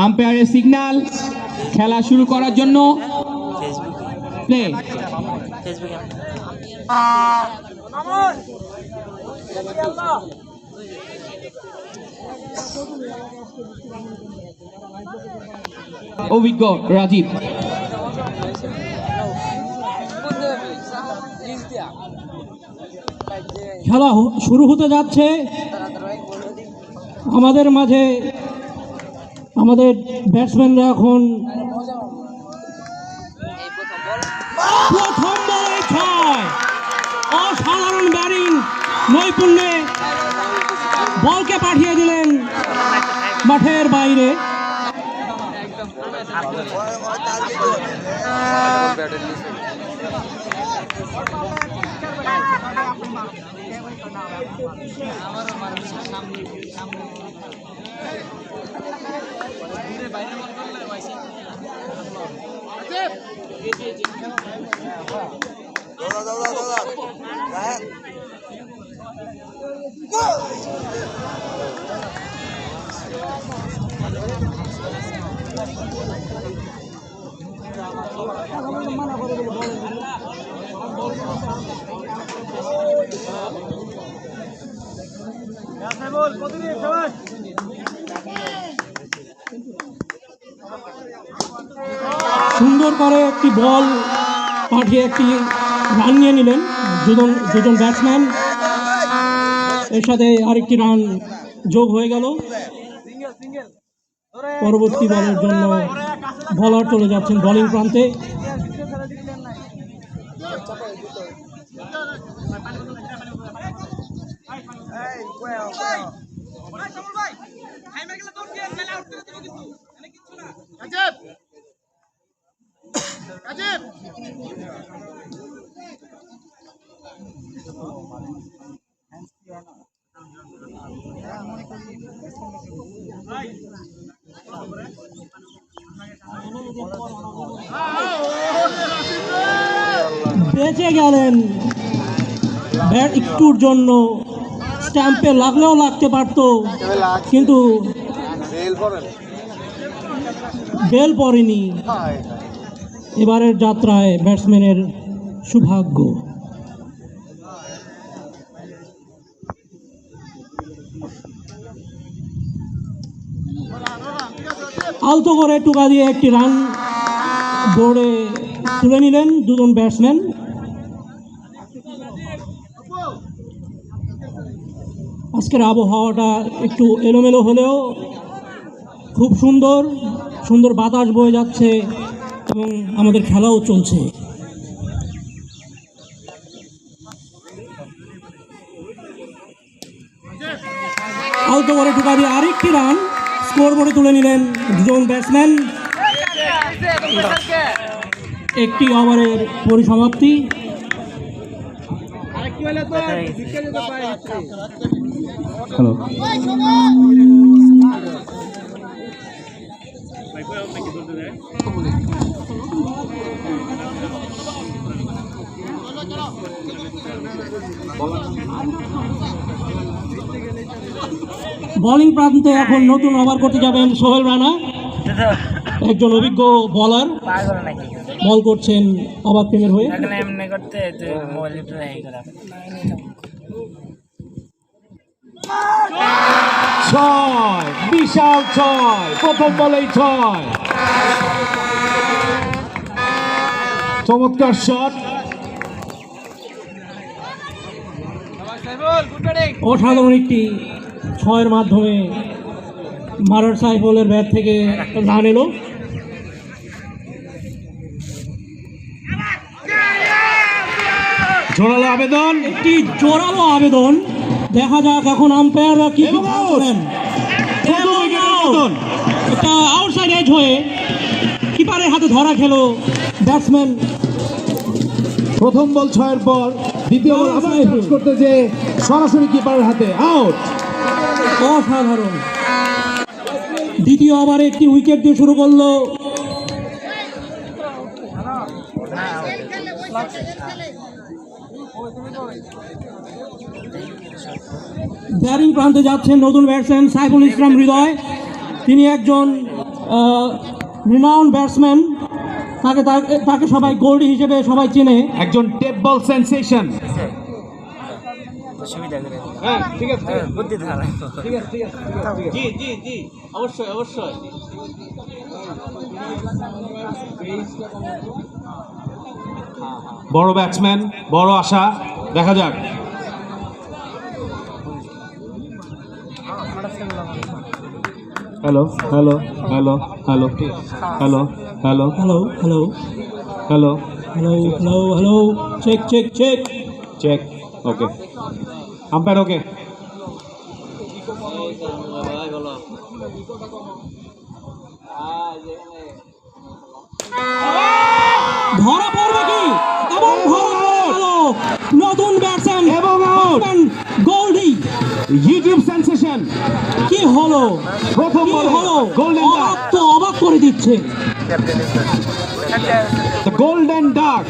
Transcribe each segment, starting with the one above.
আম্পায়ারের signal, খেলা শুরু করার জন্য প্লে। অভিজ্ঞ রাজীব। খেলা শুরু হতে যাচ্ছে। আমাদের মাঝে আমাদের ব্যাটসম্যানরা এখন প্রথম বলে 6, অসাধারণ ব্যাটিং নৈপুণ্যে বলকে পাঠিয়ে দিলেন মাঠের বাইরে। সুন্দর করে একটি বল পাঠিয়ে একটি রান নিয়ে নিলেন দুজন ব্যাটসম্যান। এর সাথে আরেকটি রান যোগ হয়ে গেল। পরবর্তী বলের জন্য বলার চলে যাচ্ছেন বোলিং প্রান্তে। বেঁচে গেলেন ব্যাট, একটুর জন্য স্ট্যাম্পে লাগলেও লাগতে পারত, কিন্তু বেল পড়েনি। এবারের যাত্রায় ব্যাটসম্যানের সৌভাগ্য। আলতো করে টুকা দিয়ে একটি রান বোর্ডে তুলে নিলেন দুজন ব্যাটসম্যান। আজকের আবহাওয়াটা একটু এলোমেলো হলেও খুব সুন্দর সুন্দর বাতাস বয়ে যাচ্ছে এবং আমাদের খেলাও চলছে। আলতো করে টুকা দিয়ে আরেকটি রান স্কোর বোর্ডে তুলে নিলেন দুজন ব্যাটসম্যান। একটি ওভারের পরিসমাপ্তি। হ্যালো, বোলিং প্রান্তে এখন নতুন ওভার করতে যাবেন সোহেল রানা, একজন অভিজ্ঞ বোলার। বল করছেন অবাক টিমের হয়ে। ছয়, বিশাল 6, প্রথম বলেই 6। চমৎকার শট। অসাধারণ একটি 6-এর মাধ্যমে মারার সাইফুলের ব্যাট থেকে রান এলো। জোরালো আবেদন, একটি জোরালো আবেদন। দেখা যাক এখন আম্পায়াররা কি করেন। একটা আউটসাইড এজ হয়ে কিপারের হাতে ধরা খেলো ব্যাটসম্যান। প্রথম বল 6-এর পর দ্বিতীয় বল আবার চাষ করতে যে সরাসরি কিপারের হাতে আউট। অসাধারণ। দ্বিতীয় ওভারে একটি উইকেট দিয়ে শুরু করলো ব্যাটিং প্রান্তে যাচ্ছেন নতুন ব্যাটসম্যান সাইফুল ইসলাম হৃদয়। তিনি একজন রিনাউন্ড ব্যাটসম্যান, তাকে সবাই গোল্ড হিসেবে সবাই চেনে। একজন টেপ বল সেন্সেশন। হ্যাঁ ঠিক আছে বুদ্ধি ধারা জি জি জি অবশ্যই অবশ্যই। বড় ব্যাটসম্যান, বড় আশা, দেখা যাক। Hello hello hello hello hello hello hello hello hello hello hello hello, check check check. Check, okay, umpire okay. ধরা পড়বে কি? এবং ধরা পড়ে গেল নতুন ব্যাটসম্যান এবং out। গোল্ডি। YouTube sensation. কি হলো? প্রথম কি বলে হলো? গোল্ডেন ডাক, অবাক তো অবাক করে দিচ্ছে। The golden duck.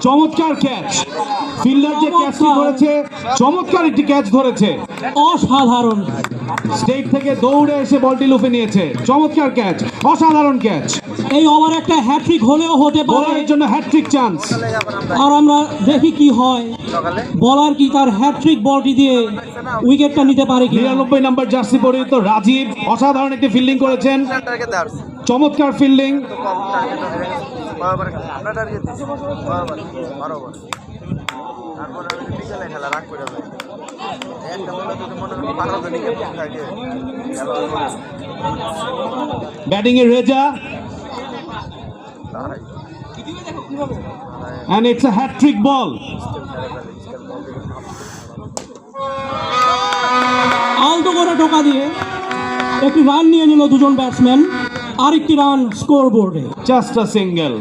চমৎকার ক্যাচ, ফিল্ডার যে ক্যাচটি ধরেছে, চমৎকার একটি ক্যাচ ধরেছে। অসাধারণ। স্টেট থেকে দৌড়ে এসে বলটি লুফে নিয়েছে, চমৎকার ক্যাচ, অসাধারণ ক্যাচ। এই ওভার একটা হ্যাট্রিক হলেও হতে পারে, বোলারের জন্য হ্যাট্রিক চান্স। আর আমরা দেখি কি হয়। বলার কি তার হ্যাট্রিক বলটি দিয়ে উইকেটটা নিতে পারে কি? 99 নম্বর জার্সি পরিহিত রাজীব অসাধারণ একটি ফিল্ডিং করেছেন, চমৎকার fielding. Batting A Reza, and it's a hat-trick ball. আলতো করে টোকা দিয়ে একটি রান নিয়ে নিল দুজন ব্যাটসম্যান, আরেকটি রান স্কোর বোর্ডে। Just a single.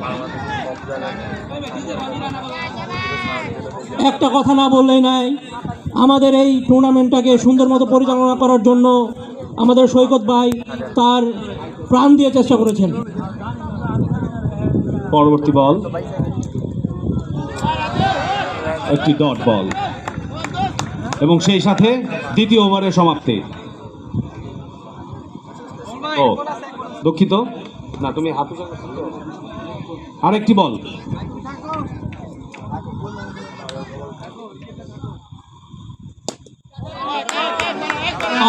একটা কথা না বললেই নাই, আমাদের এই টুর্নামেন্টটাকে সুন্দর মতো পরিচালনা করার জন্য আমাদের সৈকত ভাই তার প্রাণ দিয়ে চেষ্টা করেছেন। পরবর্তী বল একটি ডট বল এবং সেই সাথে দ্বিতীয় ওভারের সমাপ্তি। ও দুঃখিত, না তুমি হাতে আরেকটি বল।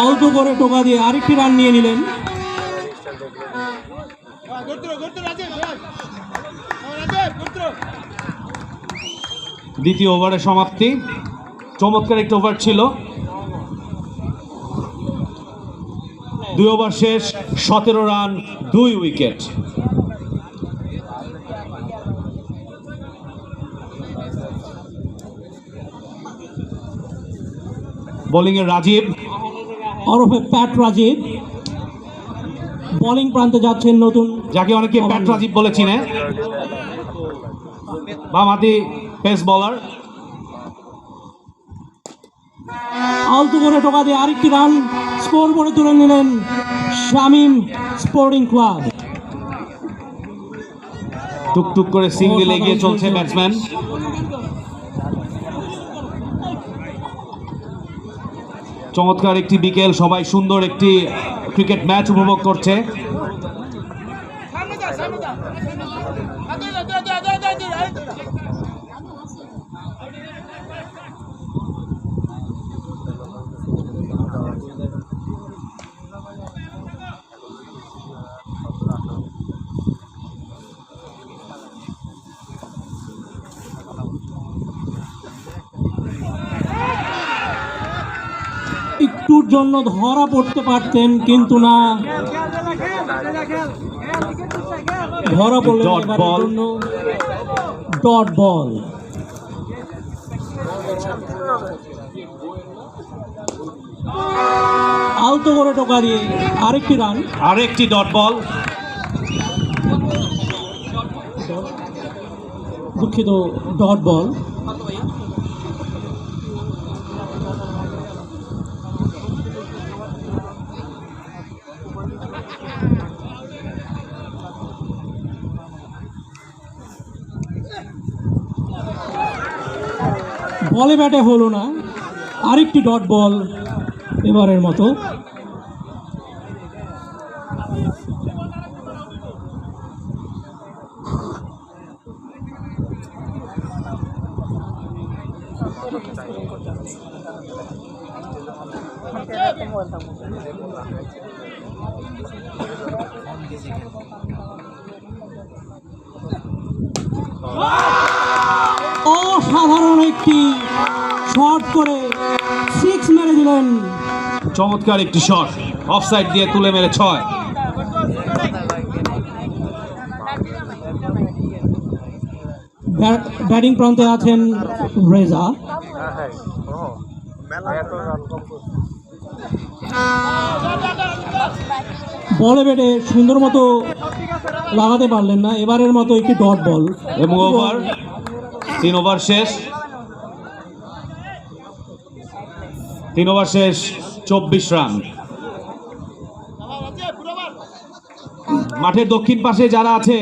আলতো করে টোকা দিয়ে আরেকটি রান নিয়ে নিলেন। দ্বিতীয় ওভারের সমাপ্তি, চমৎকার একটি ওভার ছিল। 2 ওভার শেষ, 17 রান, 2 উইকেট। বোলিং এ রাজীব ওরফে প্যাট রাজীব, বোলিং প্রান্তে যাচ্ছেন নতুন, যাকে অনেকে প্যাট রাজীব বলে চিনে, বামহাতি পেস বোলার। আলতো করে টোকা দিয়ে আরেকটি রান স্কোর বোর্ডে তুলে নিলেন শামীম স্পোর্টিং ক্লাব। টুকটুক করে সিঙ্গেল এগিয়ে চলছে ব্যাটসম্যান। চমৎকার একটি বিকেল, সবাই সুন্দর একটি ক্রিকেট ম্যাচ উপভোগ করছে। একটুর জন্য ধরা পড়তে পারতেন, কিন্তু না, ধরা পড়লেন Dot এবারের ball. জন্য ডট বল। আলতো করে টোকা দিয়ে আরেকটি রান, আরেকটি ডট বল। দুঃখিত, ডট বল। বলে ব্যাটে হলো না, আরেকটি ডট বল এবারের মতো। অসাধারণ একটি শট করে 6 মেরে দিলেন। চমৎকার একটি শট, অফসাইড দিয়ে তুলে মেরে 6। ব্যাটিং প্রান্তে আছেন রেজা। বলে বেটে সুন্দর মতো লাগাতে পারলেন না, এবারের মতো একটি ডট বল এবং ওভার, 3 ওভার শেষ। 3 ওভার শেষ, 24 রান। মাঠের দক্ষিণ পাশে যারা আছে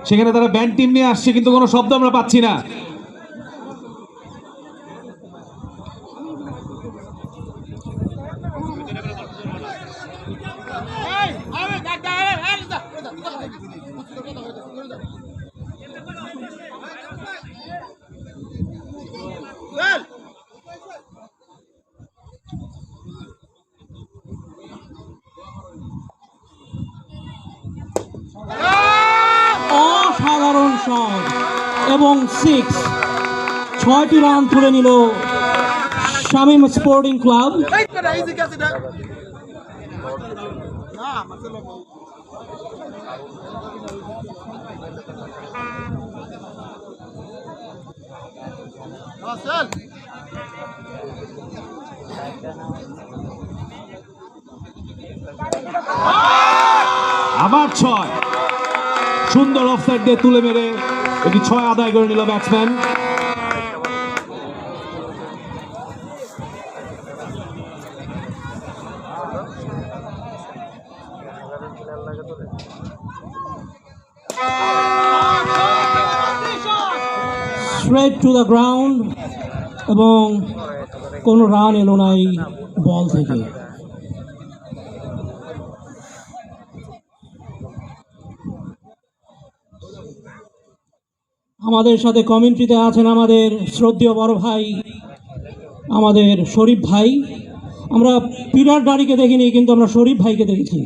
সেখানে তারা ব্যান্ড টিম নিয়ে আসছে, কিন্তু কোনো শব্দ আমরা পাচ্ছি না। অসাধারণ শট এবং 6টি রান তুলে নিল শামীম স্পোর্টিং ক্লাব। আবার 6, সুন্দর অফসাইড দিয়ে তুলে মেরে এটি 6 আদায় করে নিল batsman. Straight to the ground এবং কোনো রান এলো না এই বল থেকে। আমাদের সাথে কমেন্ট্রিতে আছেন আমাদের শ্রদ্ধেয় বড় ভাই আমাদের শরীফ ভাই। আমরা পিরার ডাড়িকে দেখিনি, কিন্তু আমরা শরীফ ভাইকে দেখেছি।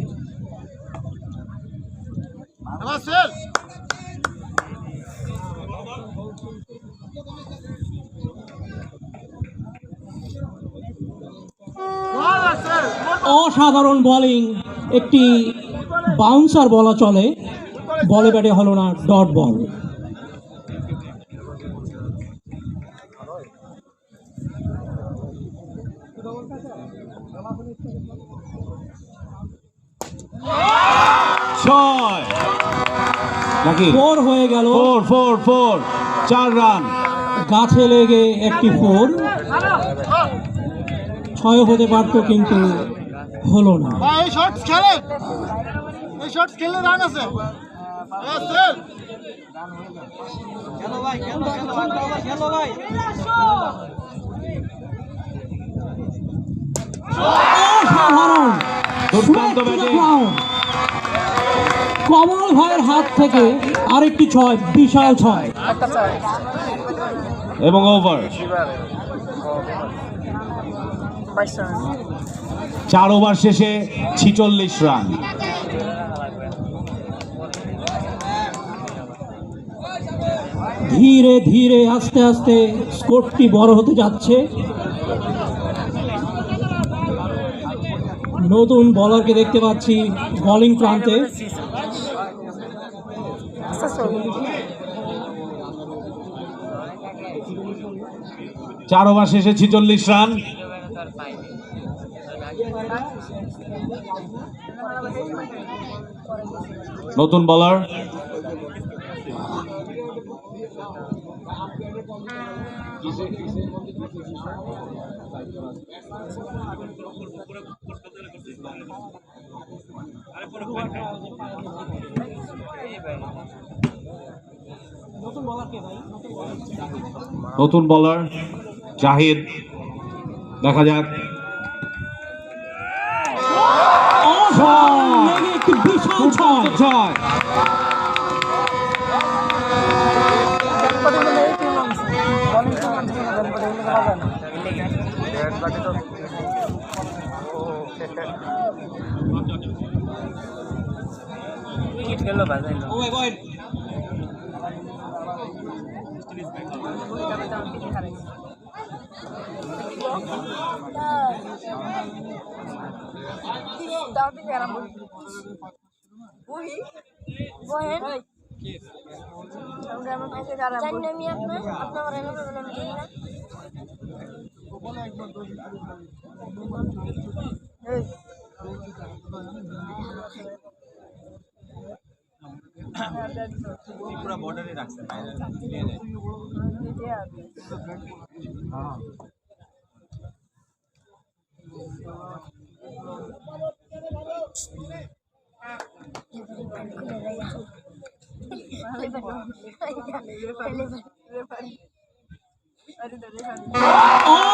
অসাধারণ বোলিং, একটি বাউন্সার বলা চলে, বলে ব্যাটে হলো না, ডট বল। নাকি 4 হয়ে গেল। 4 4 রান, গাছে লেগে একটি 4, 6 হতে পারতো কিন্তু হলো না। এই শটস খেলে রান আছে। অসাধারণ দুর্দান্ত ব্যাটিং। কমল ভাইয়ের হাত থেকে আরেকটি 6, বিশাল 6 এবং ওভার। 4 ওভার শেষে 46 রান। ধীরে ধীরে আস্তে আস্তে স্কোরটি বড় হতে যাচ্ছে। নতুন বলারকে দেখতে পাচ্ছি বোলিং প্রান্তে। চার ওভার শেষে 46 রান। নতুন বলার জাহিদ, দেখা যাক। লেগে একটি বিশাল ছয়। ছয়। পুরো বর্ডারে রাখছে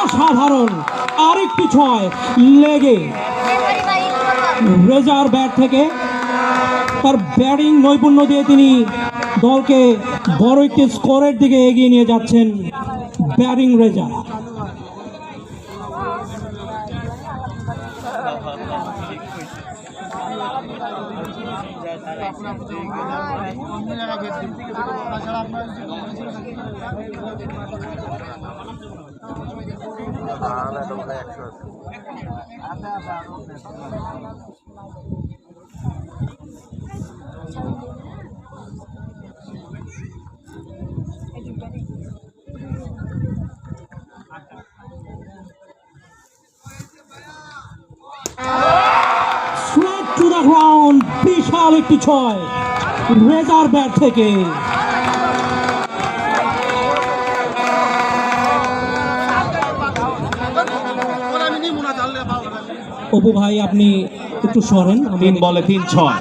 অসাধারণ আরেকটি ছয় লেগে রেজার ব্যাট থেকে তার ব্যাটিং নৈপুণ্য দিয়ে তিনি দলকে বড় একটি স্কোরের দিকে এগিয়ে নিয়ে যাচ্ছেন batting Reza. Straight to the ground, বিশাল একটি ছয় রেজার ব্যাট থেকে। অপু ভাই আপনি একটু সরেন। 3 বলে 3 6।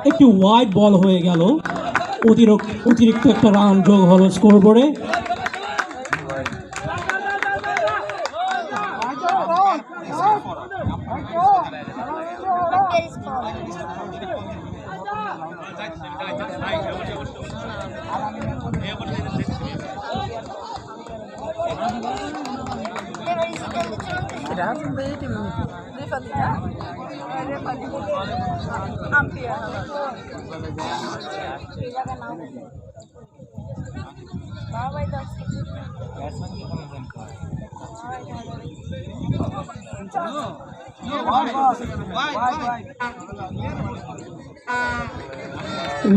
একটি ওয়াইড বল হয়ে গেল, অতিরিক্ত একটা রান যোগ হলো স্কোরবোর্ডে।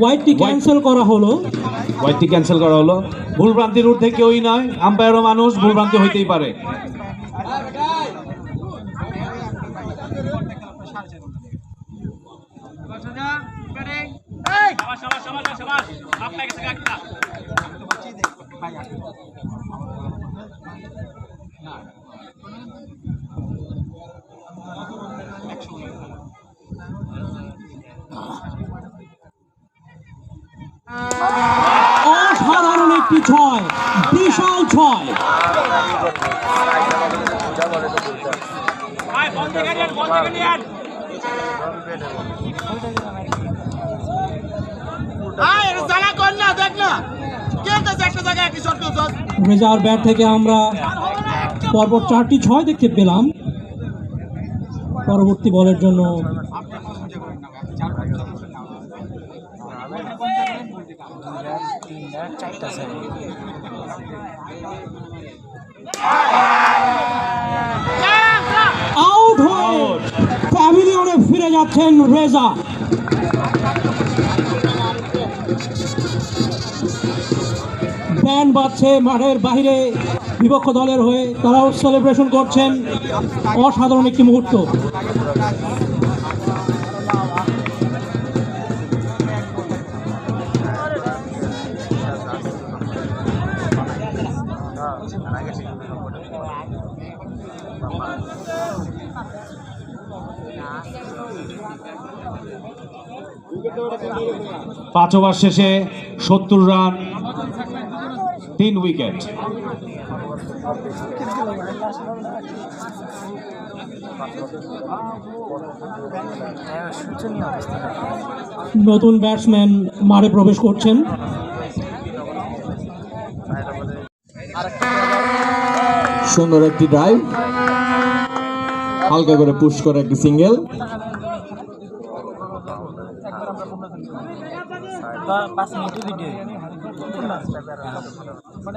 ওয়াইডটি ক্যান্সেল করা হলো। ওয়াইডটি ক্যান্সেল করা হলো। ভুলভ্রান্তির ঊর্ধ্বে কেউই নয়, আম্পায়ারও মানুষ, ভুলভ্রান্তি হইতেই পারে। অসাধারণ একটি ছয়, বিশাল ছয়। রেজার ব্যাট থেকে আমরা পরপর 4টি ছয় দেখতে পেলাম। পরবর্তী বলের জন্য আউট হয়ে প্যাভিলিয়নে ফিরে যাচ্ছেন রেজা। ব্যান্ড বাজছে মাঠের বাইরে, বিপক্ষ দলের হয়ে তারাও সেলিব্রেশন করছেন। অসাধারণ একটি মুহূর্ত। পাঁচ ওভার শেষে 70 রান, 3 উইকেট। নতুন ব্যাটসম্যান মাঠে প্রবেশ করছেন। সুন্দর একটি ড্রাইভ, হালকা করে পুশ করে একটি সিঙ্গেল।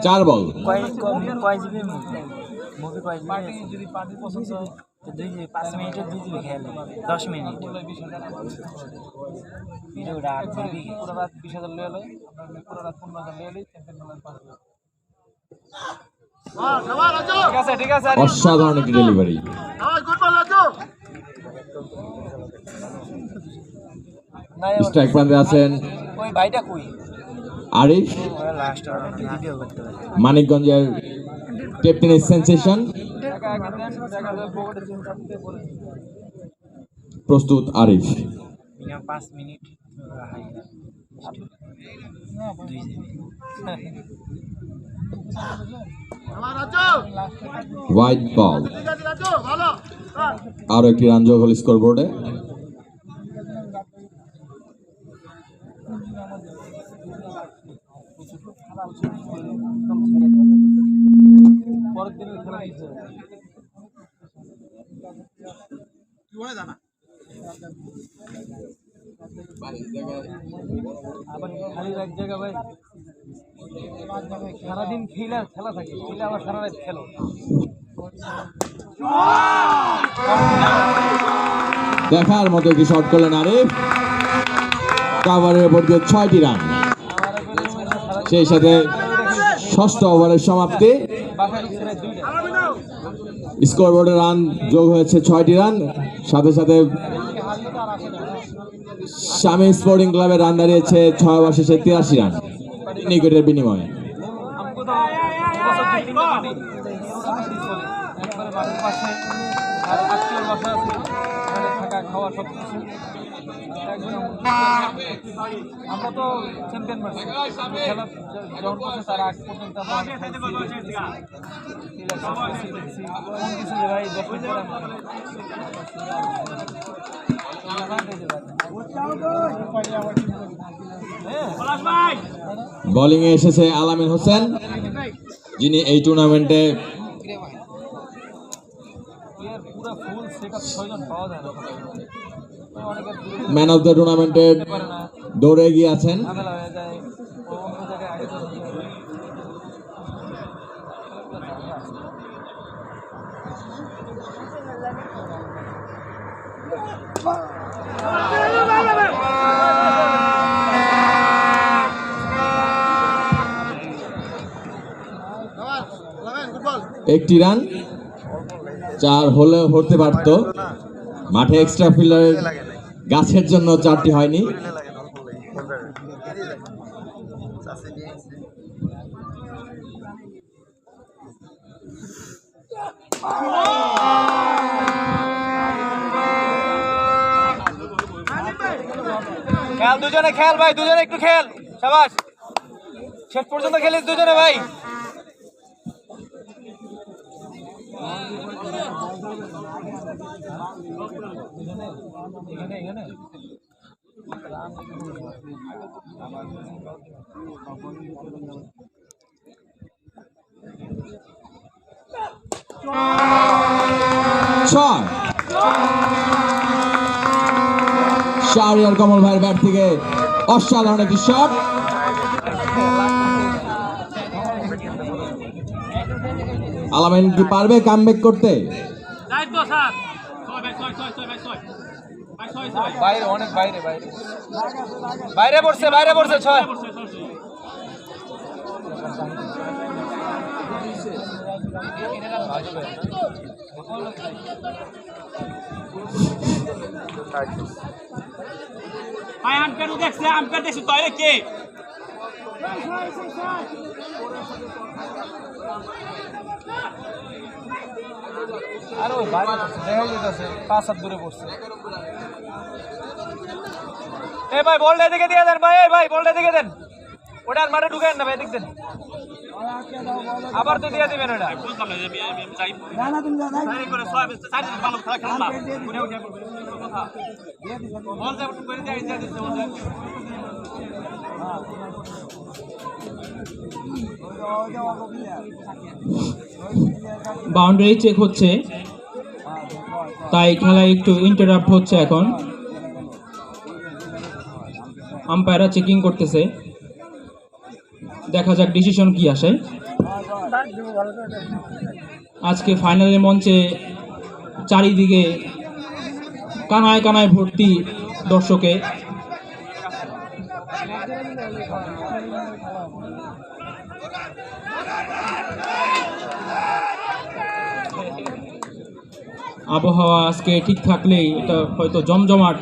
4 বল। অসাধারণ একটি ডেলিভারি। স্ট্রাইক প্রান্তে আছেন আরিফ, মানিকগঞ্জের ক্যাপ্টেনের সেন্সেশন। প্রস্তুত আরিফ। White ball. আরো একটি রান যোগ হল স্কোরবোর্ডে। সারাদিন খেলা থাকে, আবার সারা রাত খেলো। দেখার মতো একটি শট করলেন আরিফ। কাভারের উপর দিয়ে 6টি রান। সেই সাথে ষষ্ঠ ওভারের সমাপ্তি। স্কোরবোর্ডে রান যোগ হয়েছে 6টি রান। সাথে সাথে স্বামী স্পোর্টিং ক্লাবের রান দাঁড়িয়েছে 6 ওভার শেষে 83 রান উইকেটের বিনিময়ে। আমরা তো চ্যাম্পিয়ন খেলা যখন করছে তার আগ পর্যন্ত বোলিং এ এসেছে আলামিন হোসেন, যিনি এই টুর্নামেন্টে ম্যান অফ দ্য টুর্নামেন্টের দৌড়ে এগিয়ে আছেন। একটি রান 4 হলে হতে পারত। মাঠে এক্সট্রা ফিল্ডারের গাছের জন্য 4টি হয়নি। খেল দুজনে, খেল ভাই, দুজনে একটু খেল। শাবাশ, শেষ পর্যন্ত খেলিস দুজনে ভাই। শাহরিয়ার কমল ভাইয়ের ব্যাট থেকে অসাধারণ একটি শট। আলামিন কি পারবে কামব্যাক করতে? বাইরে, অনেক বাইরে, বাইরে পড়ছে, বাইরে পড়ছে। 6 আম্পায়ার দেখছে, আম্পায়ার দেখছে তাহলে কে? আর ওই বাইরে দেখা যেতেছে 5-7 দূরে পড়ছে। এই ভাই বলটা দিকে দিয়ে দেন ভাই, এই ভাই বলটা দিকে দেন, ওটা আর মাঠে ঢুকেন না ভাই, দিক দেন, আবার তো দিয়ে দিবেন ওটা। বুঝলাম না যে আমি যাই না, তুমি যা সাইড করে সব সাইড ভালো খেলা খেলা না উঠে উঠে কথা বল যা একটু করে দিয়ে দিতে বল। বাউন্ডারি চেক হচ্ছে, তাই খেলা একটু ইন্টারাপ্ট হচ্ছে। এখন আম্পায়াররা চেকিং করতেছে, দেখা যাক ডিসিশন কি আসে। আজকে ফাইনালের মঞ্চে চারিদিকে কানায় কানায় ভর্তি দর্শকে। আবহাওয়া আজকে ঠিক থাকলেই এটা হয়তো জমজমাট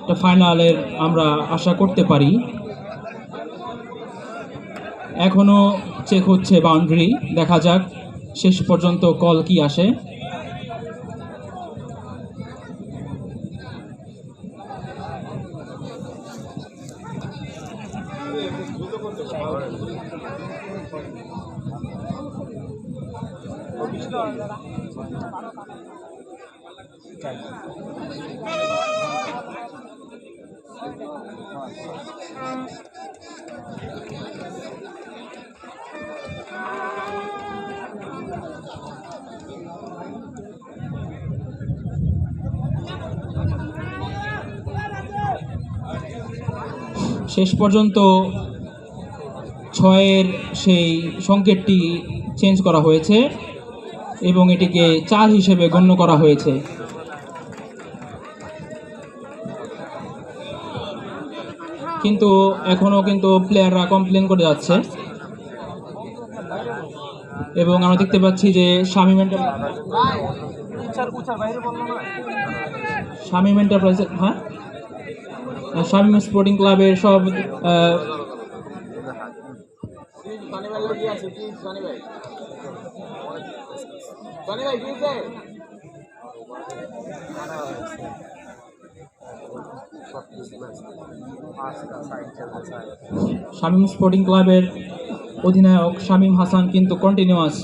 একটা ফাইনালের আমরা আশা করতে পারি। এখনো চেক হচ্ছে বাউন্ডারি, দেখা যাক শেষ পর্যন্ত কল কি আসে। শেষ পর্যন্ত 6-এর সেই সংকেতটি চেঞ্জ করা হয়েছে এবং এটিকে 4 হিসেবে গণ্য করা হয়েছে। কিন্তু এখনো কিন্তু প্লেয়াররা কমপ্লেন করে যাচ্ছে এবং আমরা দেখতে পাচ্ছি যে শামীম এন্টারপ্রাইজ, হ্যাঁ, শামীম স্পোর্টিং ক্লাবের সব শামীম স্পোর্টিং ক্লাবের অধিনায়ক শামীম হাসান কিন্তু কন্টিনিউয়াস।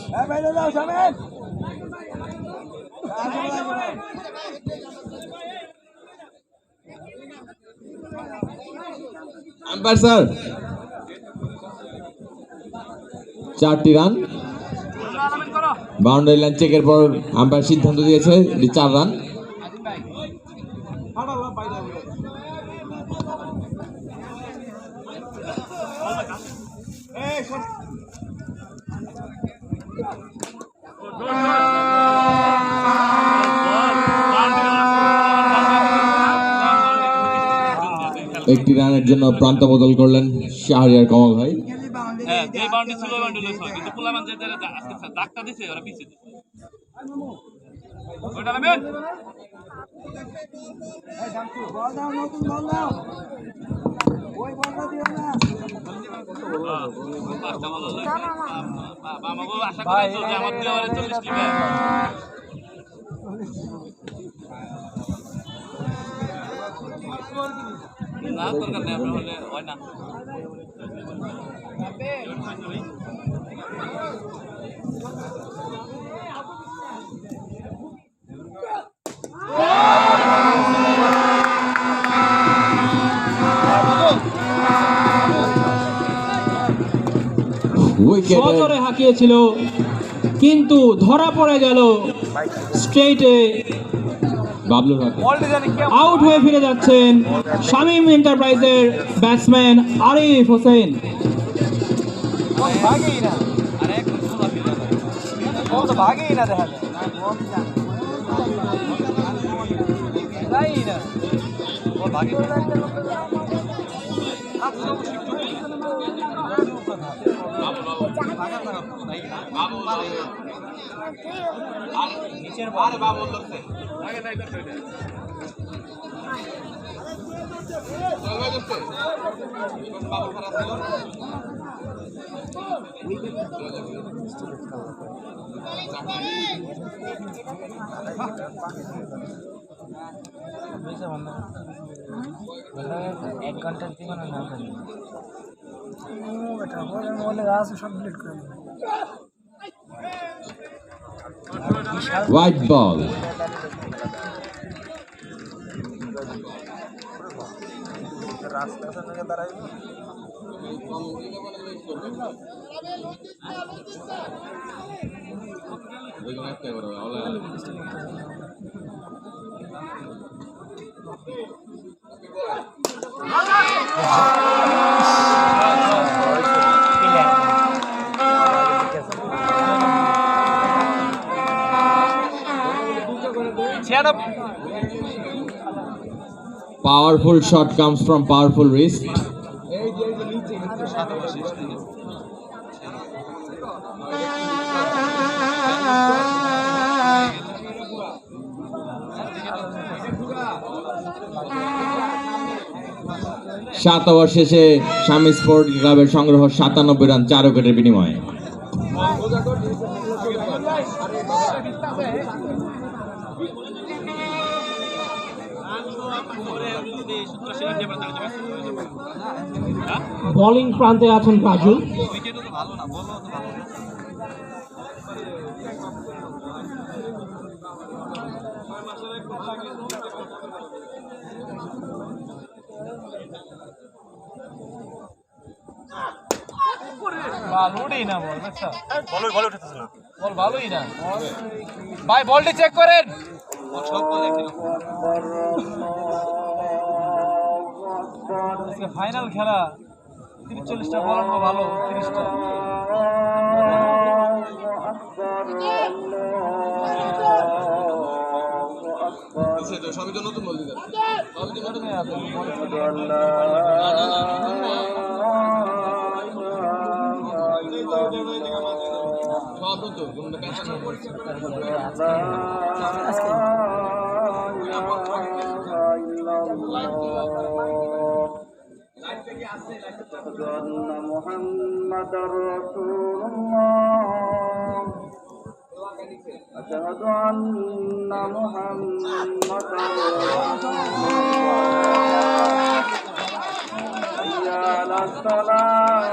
আম্পায়ার স্যার 4টি রান, বাউন্ডারি লাইন চেকের পর আম্পায়ার সিদ্ধান্ত দিয়েছে এটি 4 রান। একটি রানের জন্য প্রান্ত বদল করলেন শাহরিয়ার কমল ভাই। হ্যাঁ, যে বাউন্ডারি ছিল বাউন্ডারি লইছে, কিন্তু পোলামান যে আজকে ডাকটা দিছে ওরা পিছে দিছে। ওটা নামেন এই জামতু বল দাও, নতুন বল দাও, ওই বলটা দিও না। পাঁচটা বল হলো, বাবা আশা করেছো যে আমার দেওয়ারে 40 টি ব্যাট না, দরকার নেই, আপনার হলে হয় না। সজোরে হাঁকিয়েছিল কিন্তু ধরা পড়ে গেল স্ট্রেইটে। বাবলুর হাতে আউট হয়ে ফিরে যাচ্ছেন শামীম এন্টারপ্রাইজের ব্যাটসম্যান আরিফ হোসেন। ভাগেই না, আরে একটু সোজা ফিরে যাবে, ও তো ভাগেই না, দেখা যায় যাই না, ও ভাগেই না। নিচের বল বাবুল ধরছে এক ঘন্টার জীবনে না white ball. Powerful shot comes from powerful wrist. সাত ওভার শেষে স্বামী স্পোর্ট ক্লাবের সংগ্রহ 97 রান 4 উইকেটের বিনিময়ে। বোলিং প্রান্তে আছেন রাজু। ভালোই না বল আচ্ছা বল উঠেছিল বল ভালোই না ভাই বলটি চেক করেন আজকে ফাইনাল খেলা 30-40টা বল ভালো 30টা সবই তো নতুন বল দিতে أشهد أن محمدا حي على الصلاة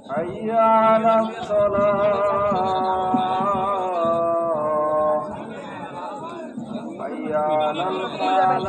حي على الصلاة حي على الفلاح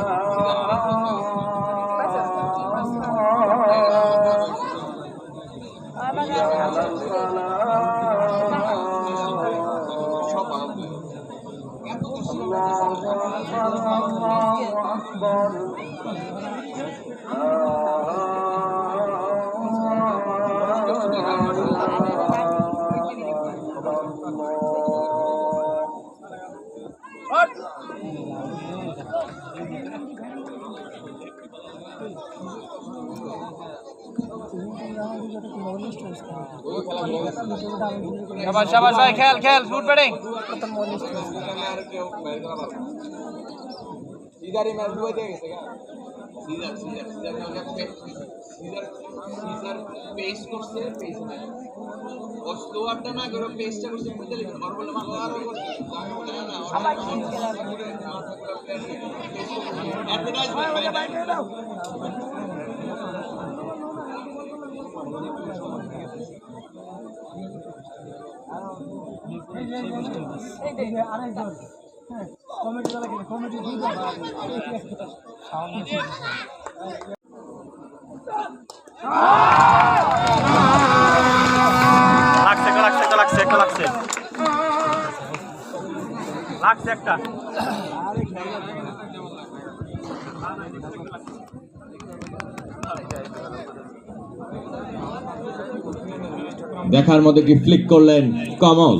शाबाश शाबाश भाई खेल खेल शूट बैटिंग सीधा रे मैच हुआ देगा सीधा सीधा सीधा सीधा सीधा पेस করছে পেস না অস্ত্রটা না করে পেসটা করছে বুঝতে লিখুন আর বলে মারো আর সবাই অ্যাডভার্টাইজমেন্ট লাগছে একটা দেখার মধ্যে কি ফ্লিক করলেন কমল।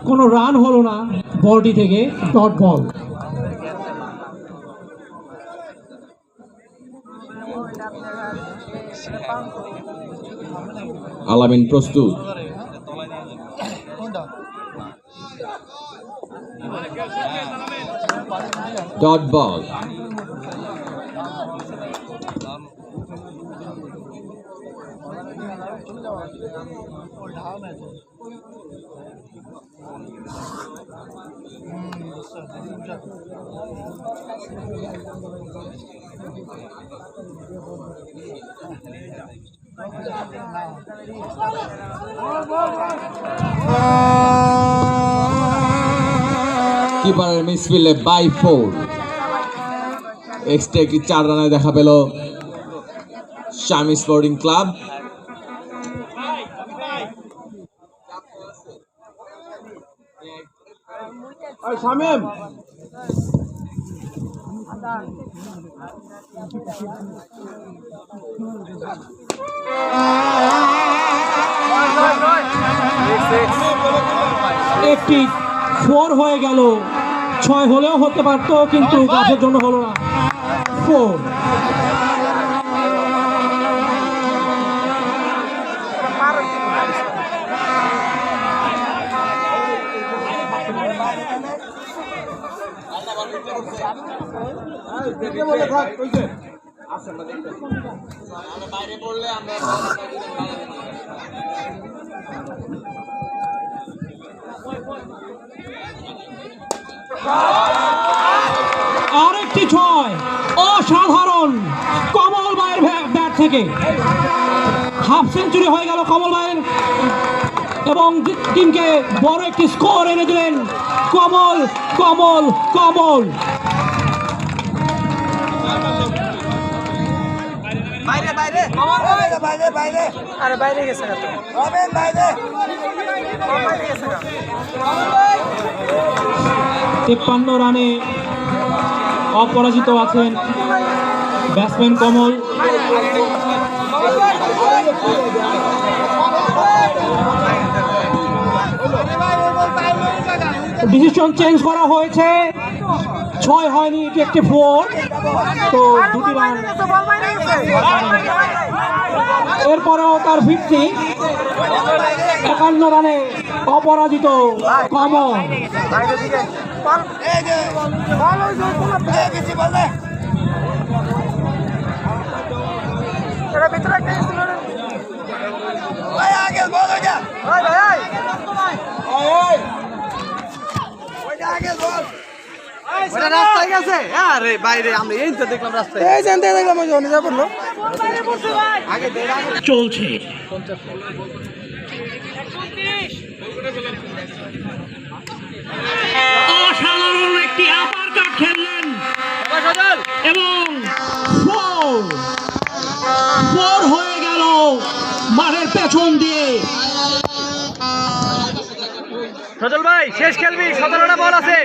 কোনো রান হলো না বলটি থেকে, ডট বল। আলামিন প্রস্তুত। Dot ball. কিপারের মিসফিল্ডে বাই 4। এক্সট্রা একটি 4 রানে দেখা পেল শামী স্পোর্টিং ক্লাব। শামীম একটি 4 হয়ে গেল, 6 হলেও হতে পারতো কিন্তু গাছের জন্য হলো না। 4 আরেকটি 6 অসাধারণ কমল ভাইয়ের ব্যাট থেকে। হাফ সেঞ্চুরি হয়ে গেল কমল ভাইয়ের এবং টিমকে বড় একটি স্কোর এনে দিলেন কমল কমল কমল। বাইরে গেছে 53 রানে অপরাজিত আছেন ব্যাটসম্যান কমল। ডিসিশন চেঞ্জ করা হয়েছে, 6 হয়নি, এটি একটি 4, তো 2টি রান। এরপরেও তার ভিত্তি 51 রানে অপরাজিত কমল। রাস্তায় গেছে আরে বাইরে আমরা এই তো দেখলাম রাস্তায় এই জানতে দেখলাম ওই জন্য যা পড়লো চলছে অসাধারণ একটি আপার কাট খেললেন এবং 4 হয়ে গেল মাঠের পেছন দিয়ে। সজল ভাই শেষ খেলবি, 17টা বল আছে।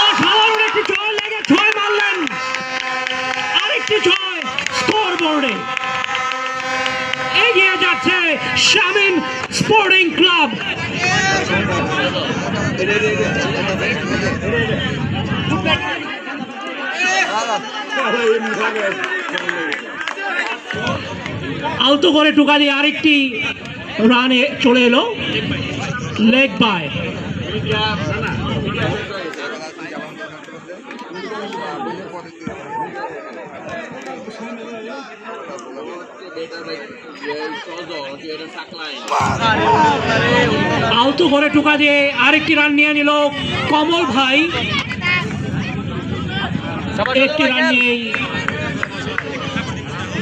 অসাধারণ একটি 6 লেগে 6 মারলেন, আরেকটি 6 স্কোর বোর্ডে এগিয়ে যাচ্ছে শামীম স্পোর্টিং ক্লাব। আলতো করে টুকা দিয়ে আরেকটি রানে চলে এলো, লেগ বাই। আলতো করে টুকা দিয়ে আরেকটি রান নিয়ে নিল কমল ভাই। একটি রান নিয়েই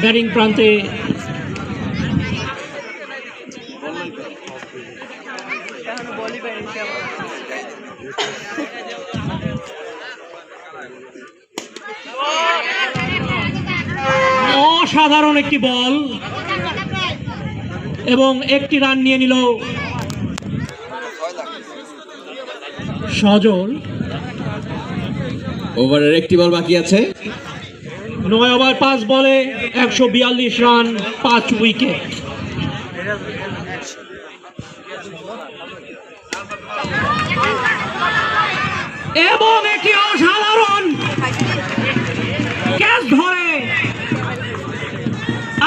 ব্যাটিং প্রান্তে অসাধারণ একটি বল এবং একটি রান নিয়ে নিল সজল। ওভারের একটি বল বাকি আছে। 9 ওভার 5 বলে 142 রান, 5 উইকেট। এবং একটি অসাধারণ ক্যাচ ধরে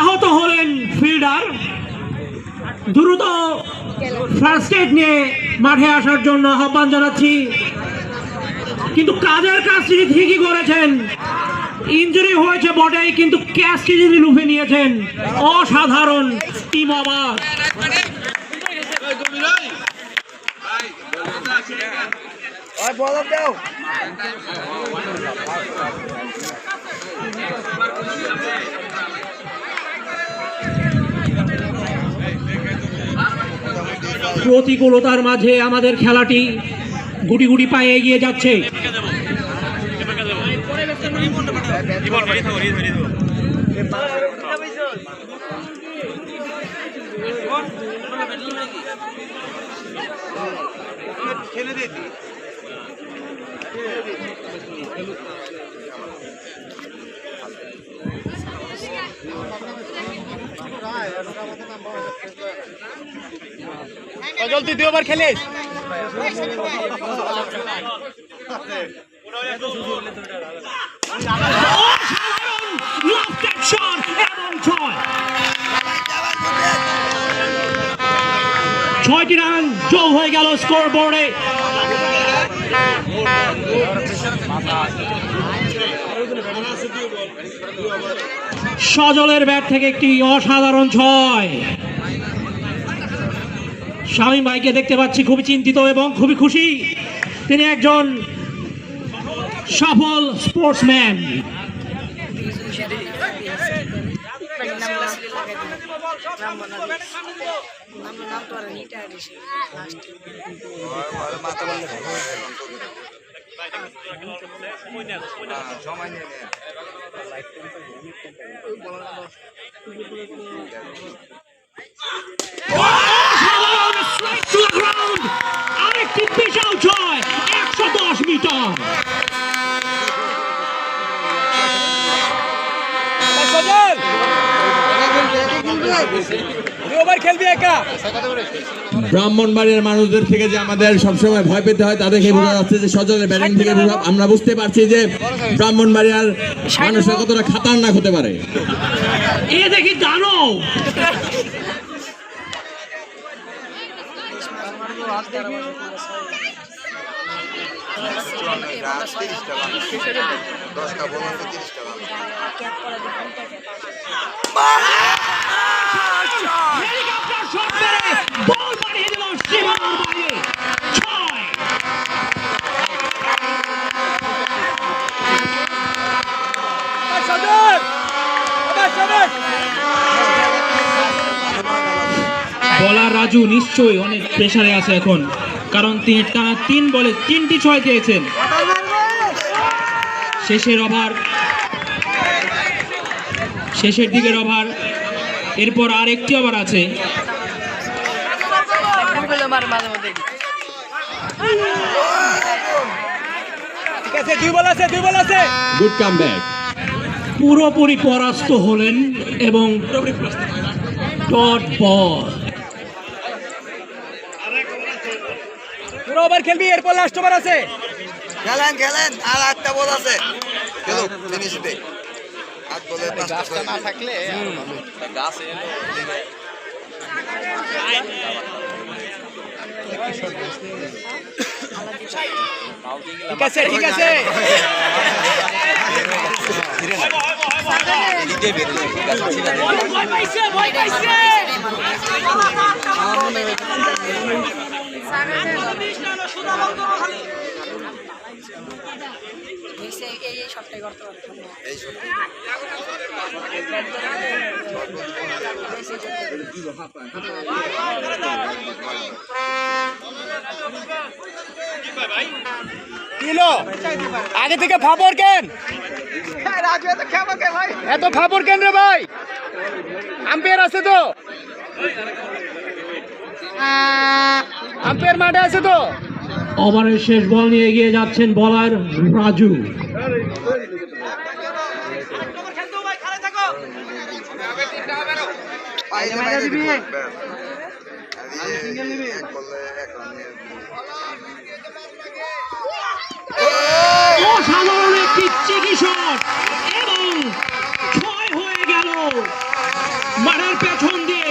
আহত হলেন ফিল্ডার। দ্রুত ফার্স্ট এড নিয়ে মাঠে আসার জন্য আহ্বান জানাচ্ছি, কিন্তু কাজের কাজটি ঠিকই করেছেন। ইনজুরি হয়েছে বটেই, কিন্তু ক্যাচটি তিনি লুফে নিয়েছেন। অসাধারণ টিম আবাস। প্রতিকূলতার মাঝে আমাদের খেলাটি গুটি গুটি পায়ে এগিয়ে যাচ্ছে। জলদি 2 ওভার খেলিস। ছয়টি রান যোগ হয়ে গেল স্কোর বোর্ডে। সজলের ব্যাট থেকে একটি অসাধারণ 6। শামীম ভাইকে দেখতে পাচ্ছি খুবই চিন্তিত এবং খুবই খুশি। তিনি একজন সফল স্পোর্টসম্যান। আরেকটি বিশাল 6, 110 মিটার। ব্রাহ্মণবাড়িয়ার মানুষদের থেকে যে আমাদের সবসময় ভয় পেতে হয় তা দেখে বোঝা যাচ্ছে যে সজলের ব্যাটিং থেকে আমরা বুঝতে পারছি যে ব্রাহ্মণবাড়িয়ার মানুষরা কতটা খাতারনাক হতে পারে। এ দেখি জানো বল বাড়িয়ে দিল সীমানার বাইরে। 6। বলার রাজু নিশ্চয়ই অনেক প্রেসারে আছে এখন, কারণ তিনি টানা 3 বলে 3টি 6 দিয়েছেন। শেষের ওভার, শেষের দিকের ওভার, এরপর আর একটি ওভার আছে। Good comeback. পুরোপুরি পরাস্ত হলেন এবং ডট বল। পুরো ওভার খেলবি, এরপর লাস্ট ওভার আছে। খেলেন আর 8টা বল আছে। চলো ফিনিশ দে। 8 বলে 5টা না থাকলে গাছ এলো। ঠিক আছে এই সপ্তাহে করতে পারতাম না। কিলো আগে থেকে ফাপর কেন এত ফাপর কেন রে ভাই? আম্পায়ার আছে তো, আম্পায়ার মাঠে আছে তো। ওভারের শেষ বল নিয়ে এগিয়ে যাচ্ছেন বলার রাজু। বাইরে দিবি অসাধারণ একটি চিকি শট এবং 6 হয়ে গেল মাঠের পেছন দিয়ে।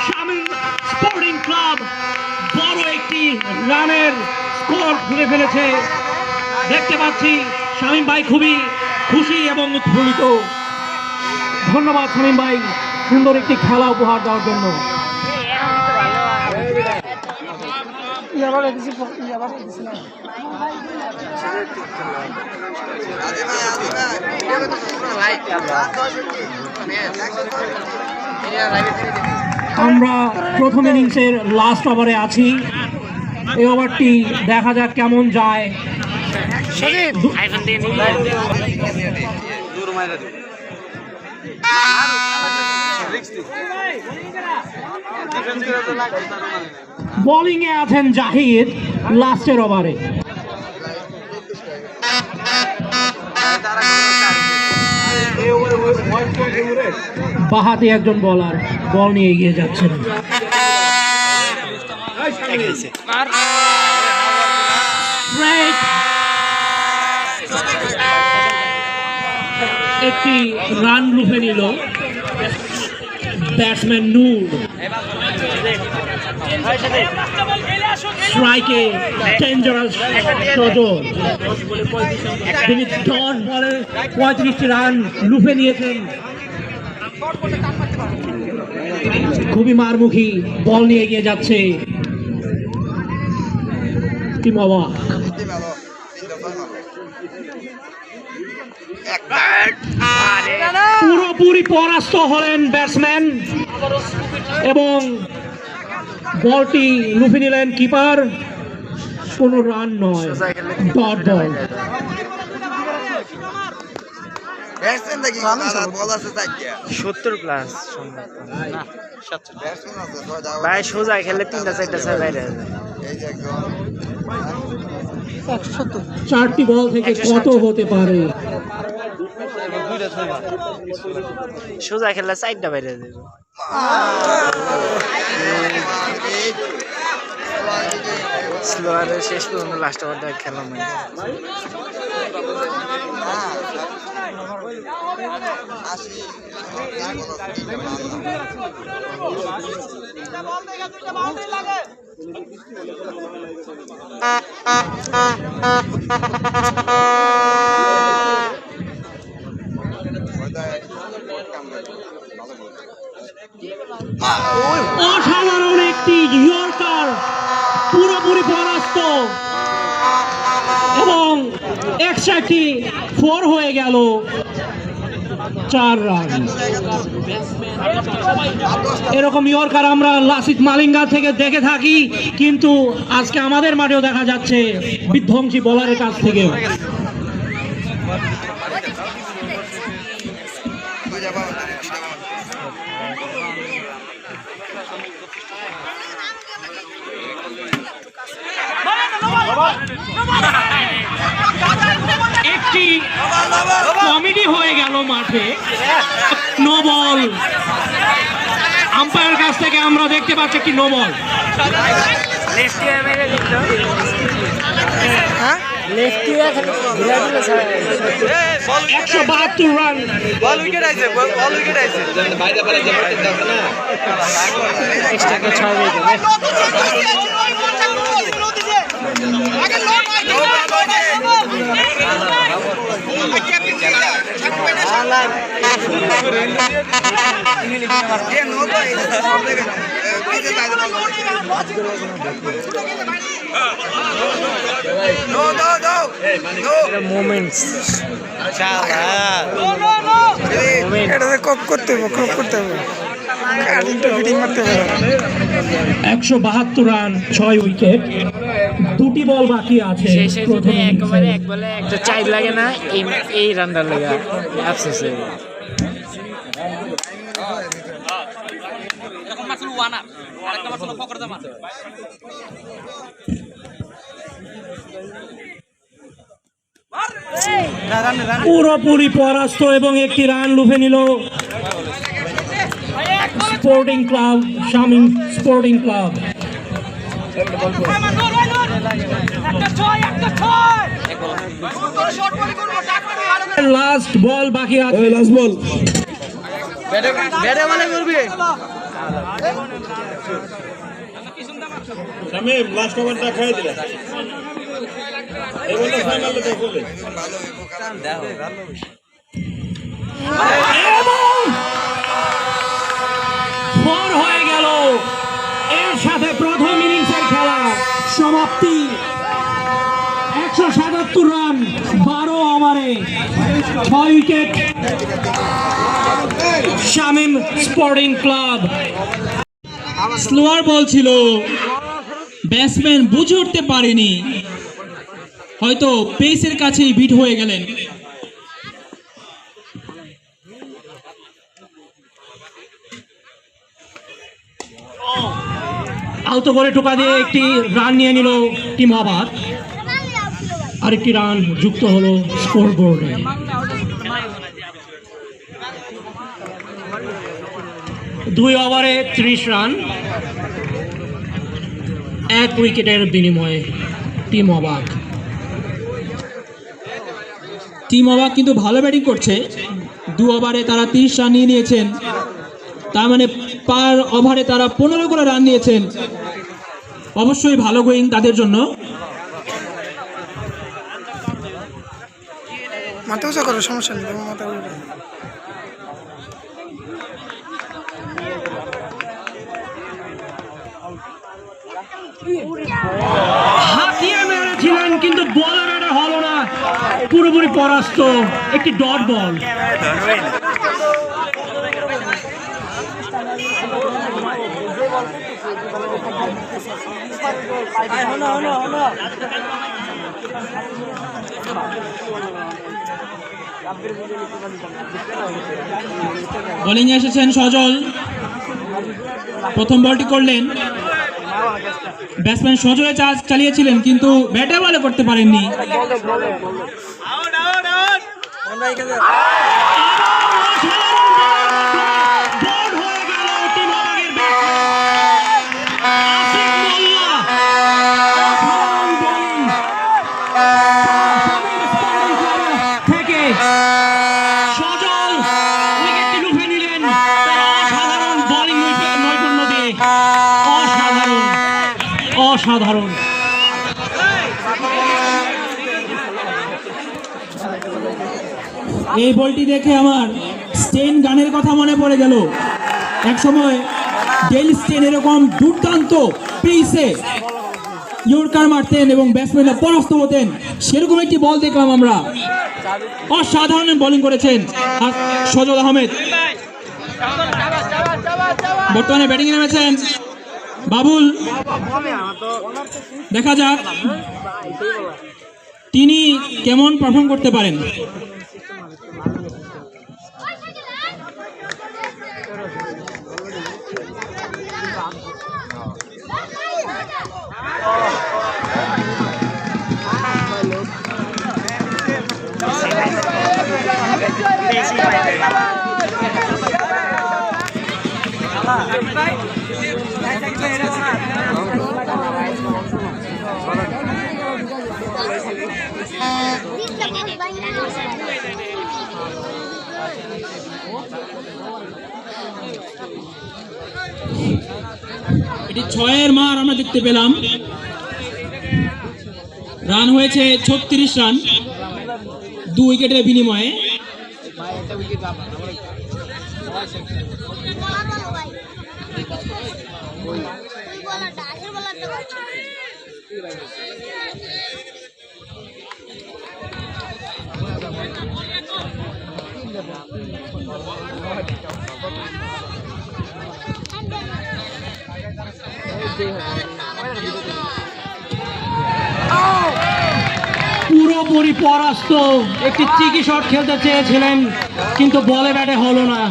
শামীম স্পোর্টিং ক্লাব বড় একটি রানের স্কোর খুলে ফেলেছে। দেখতে পাচ্ছি শামীম ভাই খুবই খুশি এবং উৎফুল্লিত। ধন্যবাদ শামীম ভাই সুন্দর একটি খেলা উপহার দেওয়ার জন্য। আমরা প্রথম ইনিংসের লাস্ট ওভারে আছি। এই ওভারটি দেখা যাক কেমন যায়। বোলিং এ আছেন জাহিদ লাস্টের ওভারে। বাহাতি একজন বোলার বল নিয়ে এগিয়ে যাচ্ছেন। একটি রান লুফে নিল ব্যাটসম্যান নূর। স্ট্রাইকে ডেঞ্জারাস সজল, তিনি 10 বলে 35টি রান লুফে নিয়েছেন। খুবই মারমুখী বল নিয়ে এগিয়ে যাচ্ছে টিম অবাক। পুরোপুরি পরাস্ত হলেন ব্যাটসম্যান এবং বলটি লুফে নিলেন কিপার। কোনো রান নয়, ডট বল। ভাই সোজা খেলে 3টা-4টা বাইরে 4টি বল থেকে কত হতে পারে? সোজা খেলে 4টা বাইরে দেব। স্লোয়ারে শেষ পর্যন্ত লাস্ট ওভারটা খেলাম। অসাধারণ একটি ইয়র্কার, পুরোপুরি পরাস্ত এবং এক্সট্রাটি 4 হয়ে গেল। 4 রান। এরকম ইয়র্কার আমরা লাসিথ মালিঙ্গা থেকে দেখে থাকি, কিন্তু আজকে আমাদের মাঠেও দেখা যাচ্ছে বিধ্বংসী বোলারের কাছ থেকে। একটি কমেডি হয়ে গেল মাঠে। নো বল, আম্পায়ার কাছ থেকে আমরা দেখতে পাচ্ছি একটি no ball. 172 run. Ball wicket আছে, বল উইকেট আছে। বাইরে বাইরে যাবে না। Extra 6 wicket. মোমেন্টস করতে হবে, করতে হবে। 172 রান, 6 উইকেট, 2টি বল বাকি আছে। প্রথম একবারে এক বলে একটা 4 লাগে না, এই রানটা লাগে আফসোস। পুরোপুরি পরাস্ত এবং একটি রান লুফে নিল sporting club, Shamim sporting club. Last বল বাকি আছে। লাস্ট বল শামীম লাস্ট ওভারটা খেয়ে দিলে এই বলটা ছয় মারলে তো করলে ফোর হয়ে গেল, এর সাথে প্রথম ইনিংসের খেলা সমাপ্তি। 177 রান 12 ওভারে 6 wicket Shamim sporting club. Slower বল ছিল, ব্যাটসম্যান বুঝে উঠতে পারেনি, হয়তো পেসের কাছেই বিট হয়ে গেলেন। আলতো করে টোকা দিয়ে একটি রান নিয়ে নিল টিম আবার, আরেকটি রান যুক্ত হলো স্কোর বোর্ডে। দুই ওভারে 30 রান, 1 উইকেটের বিনিময়ে টিম অবাক। টিম অবাক কিন্তু ভালো ব্যাটিং করছে, 2 ওভারে তারা 30 রান নিয়ে নিয়েছেন, তার মানে পার ওভারে তারা 15 করে রান নিয়েছেন, অবশ্যই ভালো গোয়িং তাদের জন্য। মাথা উঁচা করো, সমস্যা নেই, মাথা উঁচা। হাতিয়ে মেরেছিলেন কিন্তু বলার এটা হলো না, পুরোপুরি পরাস্ত। একটি ডট বল। বোলিং এসেছেন সজল, প্রথম বলটি করলেন। ব্যাটসম্যান সজলে চালিয়েছিলেন কিন্তু ব্যাটে বলে করতে পারেননি। থেকে সজল উইকেটটি লুফে নিলেন তার অসাধারণ বোলিং নৈপুণ্য দিয়ে। অসাধারণ, অসাধারণ। এই বলটি দেখে আমার স্টেন গানের কথা মনে পড়ে গেল। এক সময় ডেল স্টেন এরকম দুর্দান্ত পেসে ইয়র্কার মারতেন এবং ব্যাটসম্যানরা পরাস্ত হতেন, সেরকম একটি বল দেখলাম আমরা। অসাধারণ বোলিং করেছেন সজল আহমেদ। বর্তমানে ব্যাটিং এ নেমেছেন বাবুল। দেখা যাক তিনি কেমন পারফর্ম করতে পারেন। এটি 6-এর মার আমরা দেখতে পেলাম। রান হয়েছে 36 রান 2 উইকেটের বিনিময়ে। পুরোপুরি পরাস্ত। একটি চিকি শট খেলতে চেয়েছিলেন কিন্তু বলে ব্যাটে হলো না।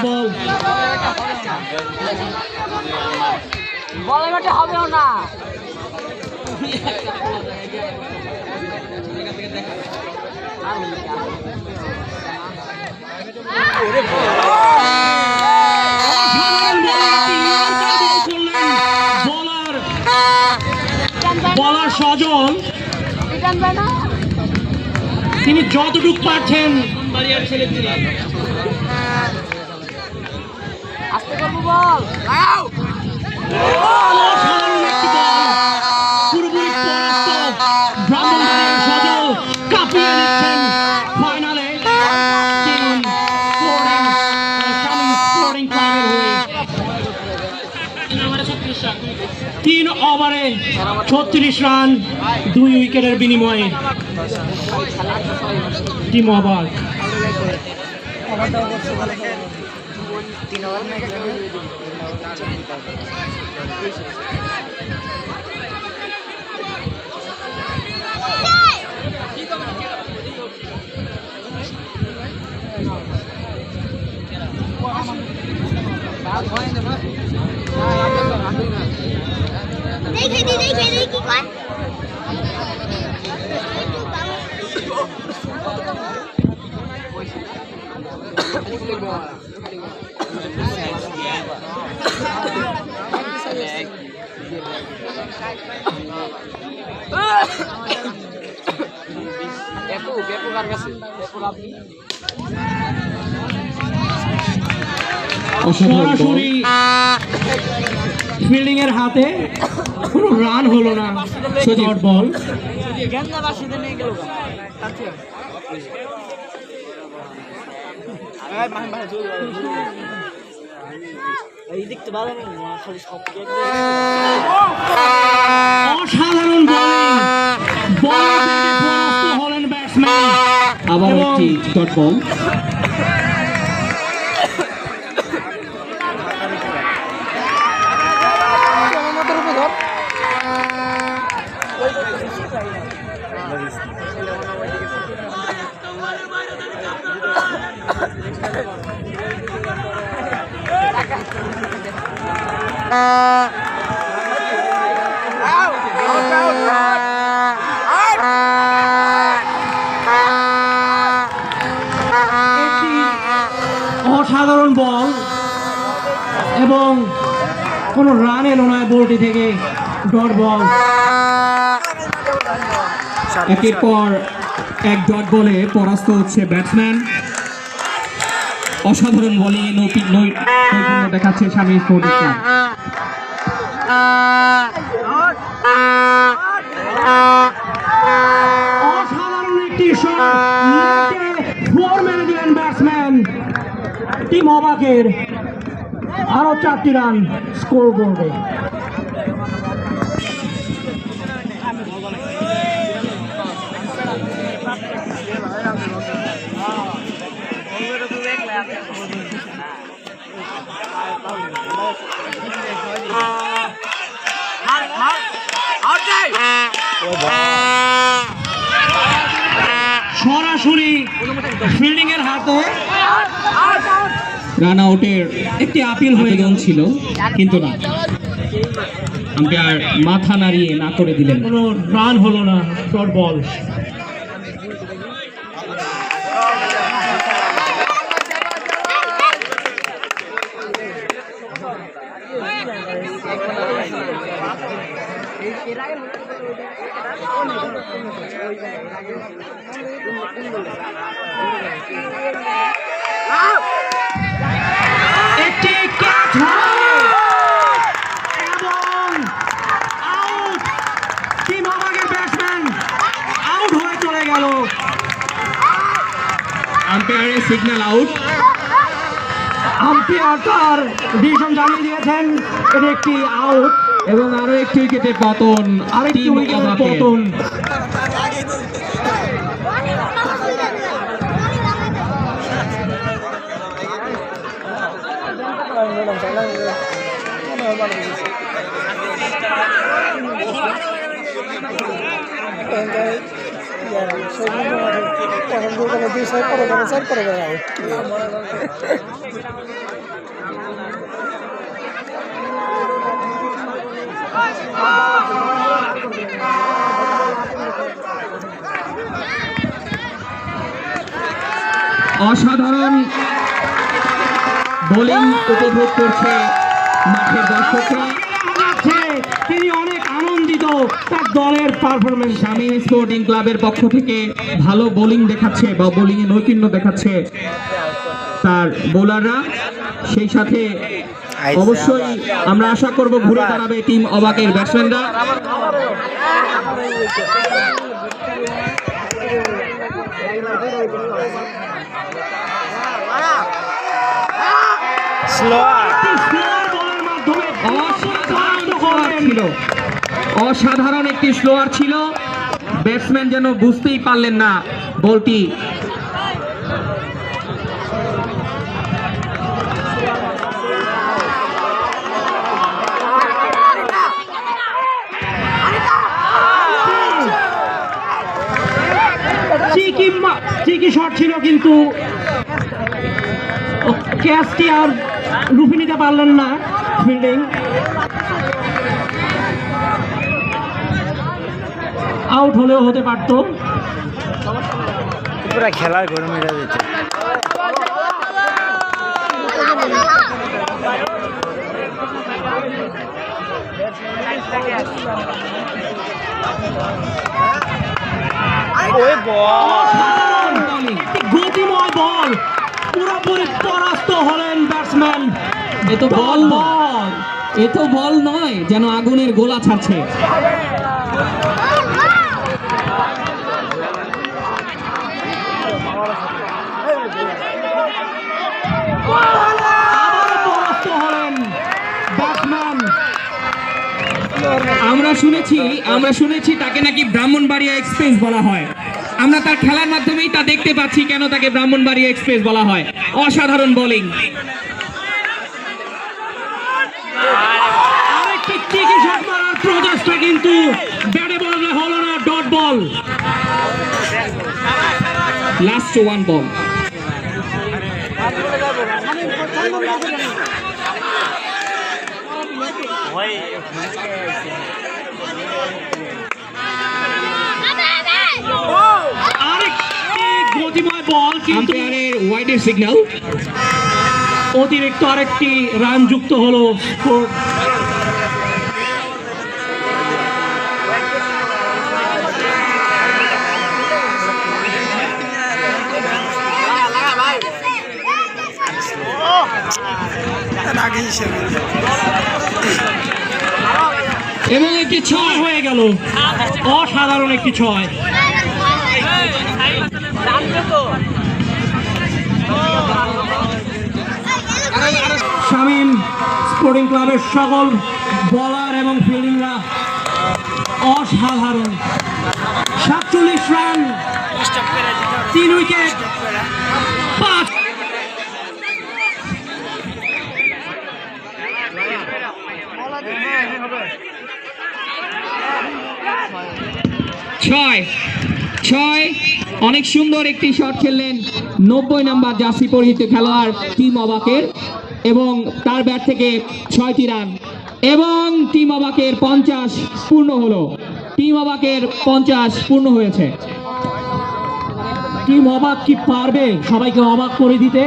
বল বলে ব্যাটে হবেও না। অসাধারণ বলার সজল তিনি যতটুক পারছেন বাড়িয়ার ছেলে পুরোপুরি পরাস্ত ব্রাহ্মণবাড়িয়ার সজল কাঁপিয়ে দিচ্ছেন ফাইনালে স্পোর্টিং ক্লাবের হয়ে 3 ওভারে 36 রান 2 উইকেটের বিনিময়ে টিম অবাক। দেখি কয় সরাসরি ফিল্ডিং এর হাতে কোনো রান হলো না, শর্ট বল। অসাধারণ বোলিং, পরাস্ত হলেন ব্যাটসম্যান। আবার একটি ডট বল। অসাধারণ বল এবং কোনো রান এলো না বলটি থেকে, ডট বল। একের পর এক ডট বলে পরাস্ত হচ্ছে ব্যাটসম্যান। অসাধারণ বোলিং এ নৈপুণ্য দেখাচ্ছে স্বামী স্পোর্টিং ক্লাব। অসাধারণ একটি শট, ফোর মেরে দিলেন ব্যাটসম্যান। টিম অবাকের আরো 4টি রান স্কোর বোর্ডে। সরাসরি ফিল্ডিং এর হাতে রান আউটের একটি আপিল হয়ে ছিল, কিন্তু না, আম্পায়ার মাথা নাড়িয়ে না করে দিলেন। কোনো রান হলো না, শর্ট বল। একটি ক্যাচ এবং আউট। টিম অবাকের ব্যাটসম্যান আউট হয়ে চলে গেল। আম্পায়ারের সিগন্যাল আউট। আম্পায়ার তার ডিসিশন জানিয়ে দিয়েছেন, এটি একটি আউট এবং আরো একটি উইকেটের পতন, আরেকটি উইকেটের পতন। অসাধারণ বোলিং উপভোগ করছে মাঠের দর্শকরা। তিনি অনেক আনন্দিত। প্রমাণিত তার দলের পারফরমেন্স। শামীম স্পোর্টিং ক্লাবের পক্ষ থেকে ভালো বোলিং দেখাচ্ছে বা বোলিং এ নৈপুণ্য দেখাচ্ছে তার বোলাররা, সেই সাথে অবশ্যই আমরা আশা করব ঘুরে দাঁড়াবে টিম অবাকের ব্যাটসম্যানরা। অসাধারণ একটি স্লোয়ার ছিল, ব্যাটসম্যান যেন বুঝতেই পারলেন না বলটি ঠিকই শট ছিল, কিন্তু ক্যাচটি আর রুফে নিতে পারলেন না ফিল্ডিং। আউট হলেও হতে পারতো। পুরো খেলার গরমে যেত। গতিময় বল, পুরোপুরি পরাস্ত হলেন ব্যাটসম্যান। এ তো বল নয়, যেন আগুনের গোলা ছাড়ছে। আমরা শুনেছি তাকে নাকি ব্রাহ্মণবাড়িয়া এক্সপ্রেস বলা হয়। আমরা তার খেলার মাধ্যমেই তা দেখতে পাচ্ছি কেন তাকে ব্রাহ্মণবাড়িয়া এক্সপ্রেস বলা হয়। অসাধারণ বোলিং। প্রচেষ্টা কিন্তু ব্যাটে বলে হলো না, dot ball. Last one ball. গতিময় বল, কিন্তু ওয়াইডের সিগন্যাল। অতিরিক্ত আরেকটি রান যুক্ত হলো। এবং একটি ছয় হয়ে গেল, অসাধারণ একটি ছয়। শামীম স্পোর্টিং ক্লাবের সকল বলার এবং ফিল্ডিংরা অসাধারণ। 47 রান, 3 উইকেট, 5। ছয়। অনেক সুন্দর একটি শট খেললেন 90 নম্বর জার্সি পরিহিত খেলোয়াড় টিম অবাকের, এবং তার ব্যাট থেকে 6টি রান, এবং টিম অবাকের 50 পূর্ণ হলো। টিম অবাকের 50 পূর্ণ হয়েছে। টিম অবাক কি পারবে সবাইকে অবাক করে দিতে?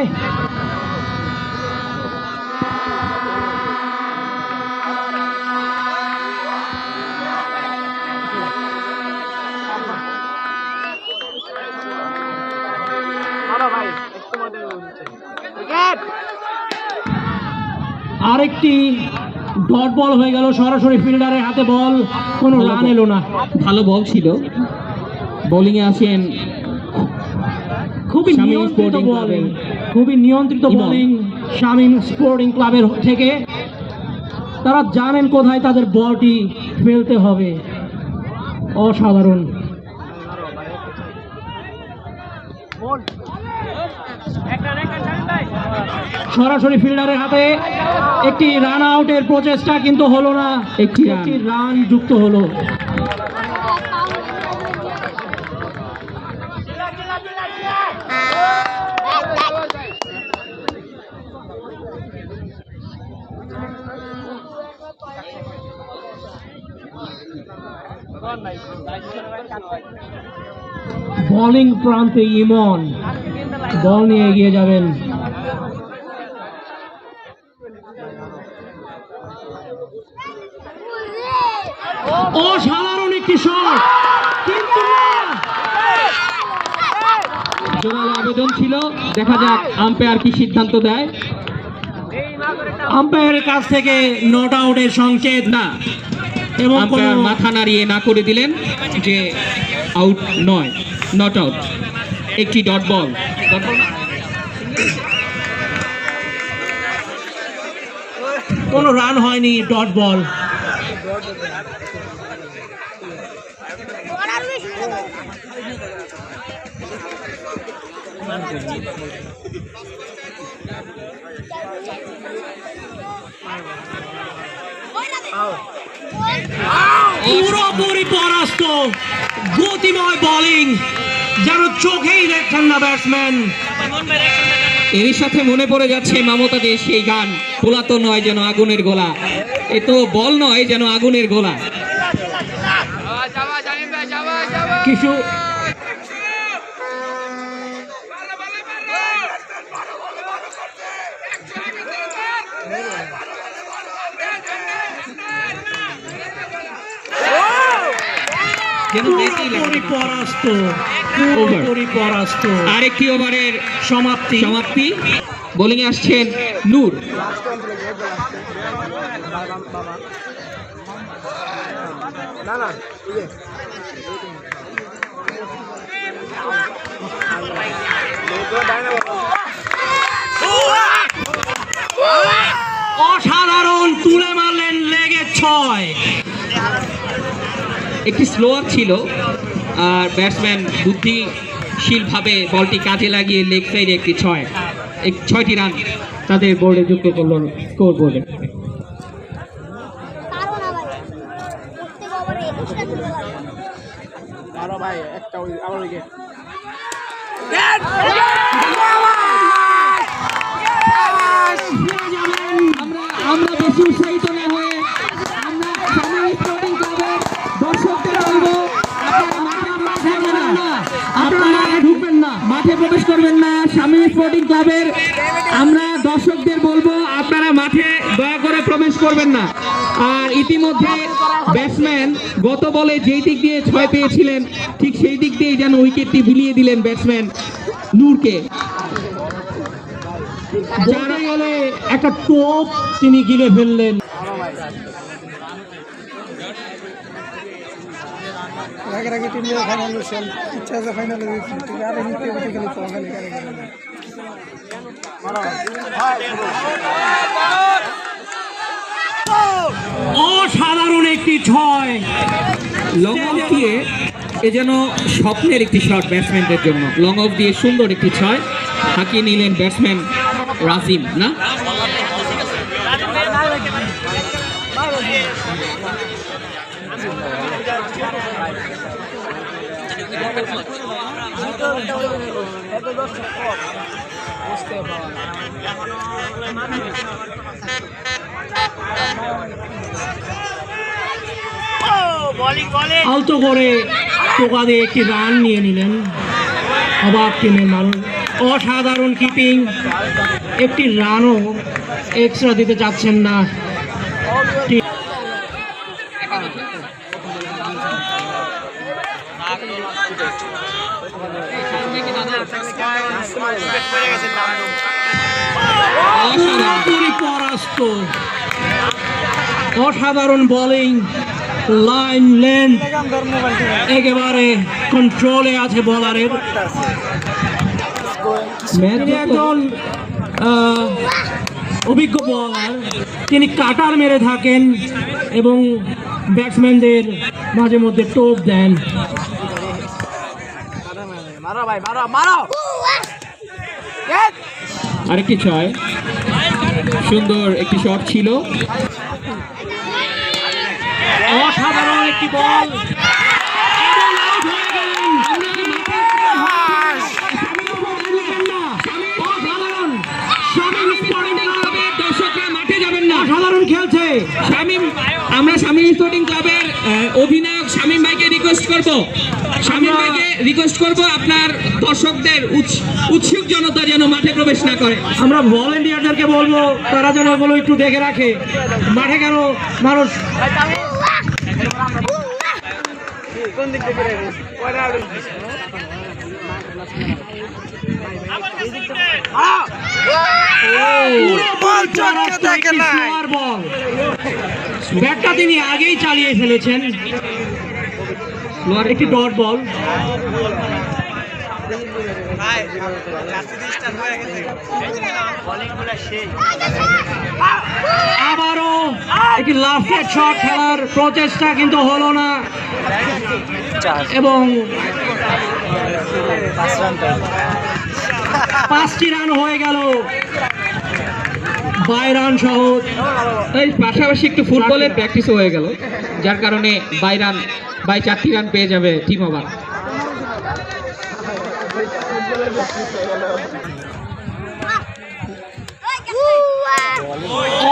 আরেকটি ডট বল হয়ে গেল, সরাসরি ফিল্ডারের হাতে বল, কোনো রান এলো না। ভালো বল ছিল, বোলিং এ আসেন খুবই নিয়ন্ত্রিত বোলিং শামীম স্পোর্টিং ক্লাবের থেকে। তারা জানেন কোথায় তাদের বলটি ফেলতে হবে। অসাধারণ। সরাসরি ফিল্ডারের হাতে একটি রান আউটের প্রচেষ্টা, কিন্তু হলো না। একটি রান যুক্ত হলো। বোলিং প্রান্তে ইমন বল নিয়ে এগিয়ে যাবেন। অসাধারণ একটি শট, কিন্তু জোরালো আবেদন ছিল। দেখা যাক আম্পায়ার কি সিদ্ধান্ত দেয়। আম্পায়ারের কাছ থেকে নট আউটের সংকেত না, এবং আম্পায়ার মাথা নাড়িয়ে না করে দিলেন যে আউট নয়, নট আউট, একটি ডট বল। কোনো রান হয়নি, ডট বল। পুরোপুরি পরাস্ত, গতিময় বোলিং, যেন চোখেই দেখছেন না ব্যাটসম্যান। এর সাথে মনে পড়ে যাচ্ছে মমতাজের সেই গান, পোলা তো নয় যেন আগুনের গোলা, এ তো বল নয় যেন আগুনের গোলা। কিছু আরেকটি ওভারের সমাপ্তি। বোলিং এ আসছেন নূর। অসাধারণ তুলে মারলেন লেগে 6। একটি স্লোয়ার ছিল, আর ব্যাটসম্যান বুদ্ধিশীলভাবে বলটি কাজে লাগিয়ে লেগ সাইডে একটি 6টি রান তাদের বোর্ডে যুক্ত করল স্কোর বোর্ডে। আমরা বেশি উৎসাহিত না হয়ে আমরা সাময়িক স্পোর্টিং ক্লাবের দর্শকদের বলবো, আপনারা ঢুকবেন না, মাঠে প্রবেশ করবেন না। সাময়িক স্পোর্টিং ক্লাবের আমরা দর্শকদের বলবো, আপনারা মাঠে দয়া করে প্রবেশ করবেন না। আর ইতিমধ্যে ব্যাটসম্যান গত বলে যেই দিক দিয়ে 6 পেয়েছিলেন, ঠিক সেই দিক দিয়েই যেন উইকেটটি বুলিয়ে দিলেন ব্যাটসম্যান নূরকে। যারা গেলে একটা টোপ তিনি গিলে ফেললেন। অসাধারণ একটি 6 লং অফ দিয়ে, এ যেন স্বপ্নের একটি শট ব্যাটসম্যানদের জন্য। লং অফ দিয়ে সুন্দর একটি 6 হাঁকিয়ে নিলেন ব্যাটসম্যান রাজিম। না আলতো করে টোকা দিয়ে একটি রান নিয়ে নিলেন অবাক টিমের মানুষ। অসাধারণ কিপিং, একটি রানও এক্সট্রা দিতে চাচ্ছেন না। পরাস্ত, অসাধারণ বোলিং, লাইন লেন্থ একেবারে কন্ট্রোলে আছে বোলারের। একজন অভিজ্ঞ বোলার, তিনি কাটার মেরে থাকেন এবং ব্যাটসম্যানদের মাঝে মধ্যে টোপ দেন। আরেকটি 6, সুন্দর একটি শট ছিল। অসাধারণ একটি বল, দর্শকরা মাঠে যাবেন না, অসাধারণ খেলছে শামীম। আমরা শামীম স্পোর্টিং ক্লাবের অধিনায়ক শামীম ভাইকে রিকোয়েস্ট করব আপনার দর্শকদের উৎসুক জনতা যেন মাঠে প্রবেশ না করে। আমরা ভলেন্টিয়ারদেরকে বলবো তারা যেন ওগুলো একটু দেখে রাখে, মাঠে কেন মানুষ ব্যাটটা তিনি আগেই চালিয়ে ফেলেছেন, একটি ডট বল। আবারও একটি লাফের শট খেলার প্রচেষ্টা কিন্তু হলো না এবং 5টি রান হয়ে গেল 22 রান সহ। এই পাশাপাশি একটু ফুটবলের প্র্যাকটিস হয়ে গেল, যার কারণে 4টি রান পেয়ে যাবে টিম ওভার।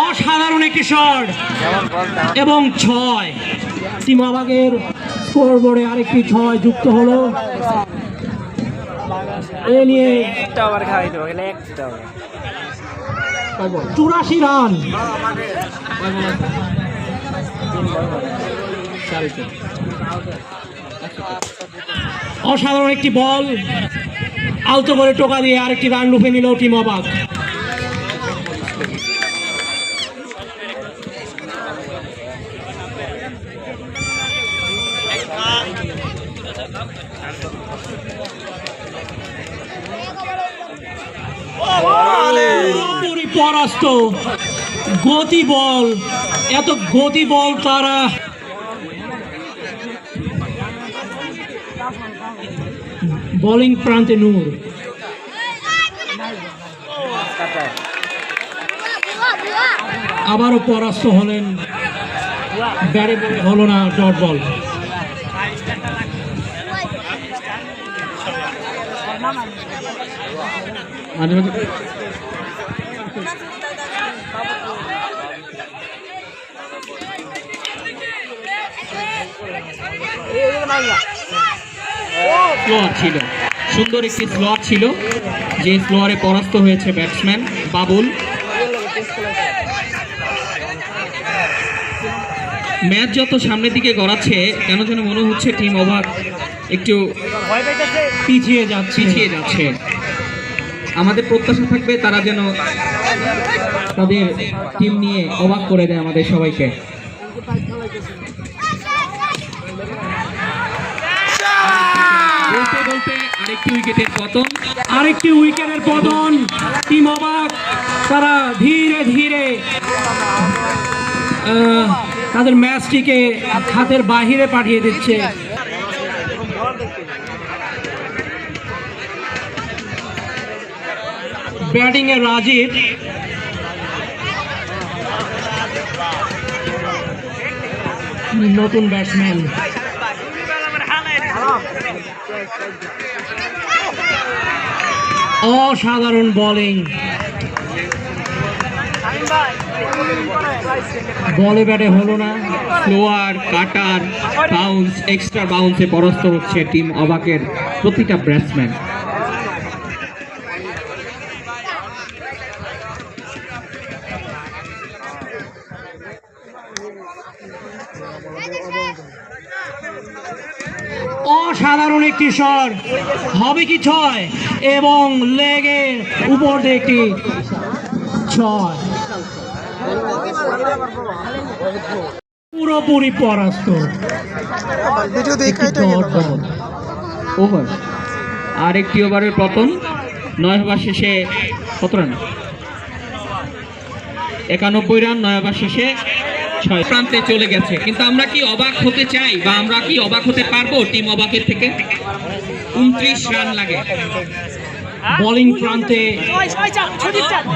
অসাধারণ একটি শট এবং 6। টিম অবাকের স্কোর বোর্ডে আরেকটি 6 যুক্ত হলো। এ নিয়ে 84 রান। অসাধারণ একটি বল, আলতো করে টোকা দিয়ে আরেকটি রান লুফে নিল টিম অবাক। পুরোপুরি পরাস্ত। গতি বল, এত গতি বল তারা বোলিং প্রান্তে নূর। আবারও পরাস্ত হলেন, ব্যাটে বলে হলো না, ডট বল। স্লোয়ার ছিল, সুন্দর একটি স্লোয়ার ছিল, যে স্লোয়ারে পরাস্ত হয়েছে ব্যাটসম্যান বাবুল। ম্যাচ যত সামনের দিকে গড়াচ্ছে কেন যেন মনে হচ্ছে টিম অবাক একটু পিছিয়ে যাচ্ছে। আমাদের প্রত্যাশা থাকবে তারা যেন তাদের টিম নিয়ে অবাক করে দেয় আমাদের সবাইকে। বলতে বলতে আরেকটি উইকেটের পতন। টিম অবাক তারা ধীরে ধীরে তাদের ম্যাচটিকে হাতের বাহিরে পাঠিয়ে দিচ্ছে। ব্যাটিং এ রাজীব, নতুন ব্যাটসম্যান। অসাধারণ বোলিং, বলে ব্যাটে হলো না। স্লোয়ার, কাটার, বাউন্স, এক্সট্রা বাউন্সে পরাস্ত হচ্ছে টিম অবাকের প্রতিটা ব্যাটসম্যান। অসাধারণ একটি শট, হবে কি 6 এবং লেগের উপর দিয়ে একটি 6, পুরোপুরি পরাস্ত। ওভার, আর একটি ওভারের পতন। 9 ওভার শেষে কত রান? 91 রান 9 ওভার শেষে 6 প্রান্তে চলে গেছে। কিন্তু আমরা কি অবাক হতে চাই বা আমরা কি অবাক হতে পারবো টিম অবাকের থেকে? 29 রান লাগে। বোলিং প্রান্তে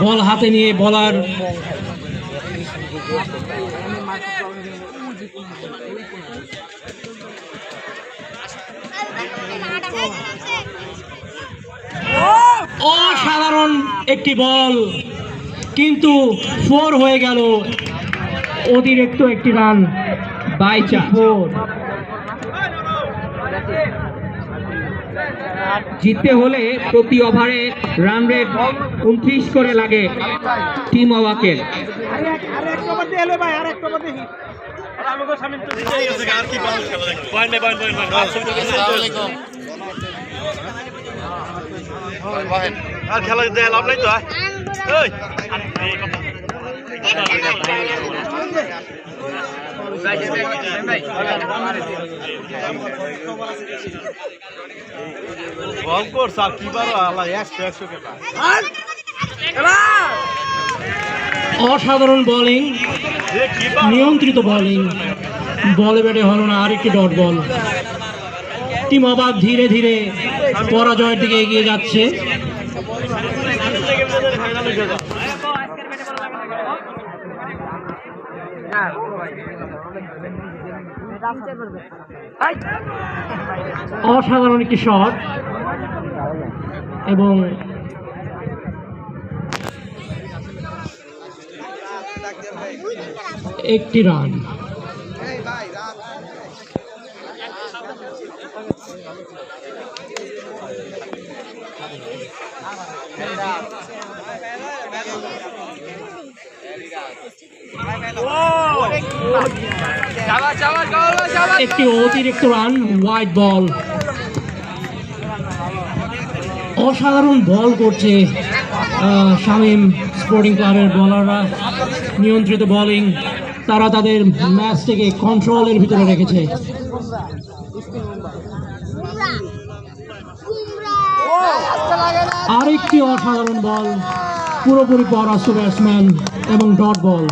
বল হাতে নিয়ে বলার অসাধারণ একটি বল, কিন্তু 4 হয়ে গেল। অতিরিক্ত একটি রান বাই চান্স। জিততে হলে প্রতি ওভারে রান রেট 29 করে লাগে টিম অবাকের। আমাকে সামনে তো জিতে গেছে আর কি বল খেলা দেখো পয়েন্ট বাই পয়েন্ট আসসালামু আলাইকুম আর খেলা দেয় লাভ নাই তো ওই অসাধারণ বোলিং, নিয়ন্ত্রিত বোলিং, বলে ব্যাটে হলো না, আরেকটি ডট বল। টিম অবাক ধীরে ধীরে পরাজয়ের দিকে এগিয়ে যাচ্ছে। অসাধারণ একটি শট এবং একটি রান। একটি অতিরিক্ত রান, হোয়াইট বল। অসাধারণ বল করছে শামীম স্পোর্টিং ক্লাবের বোলাররা, নিয়ন্ত্রিত বোলিং, তারা তাদের ম্যাচটাকে কন্ট্রোলের ভিতরে রেখেছে। আরেকটি অসাধারণ বল, পুরোপুরি পরাস্ত ব্যাটসম্যান এবং ডট বল।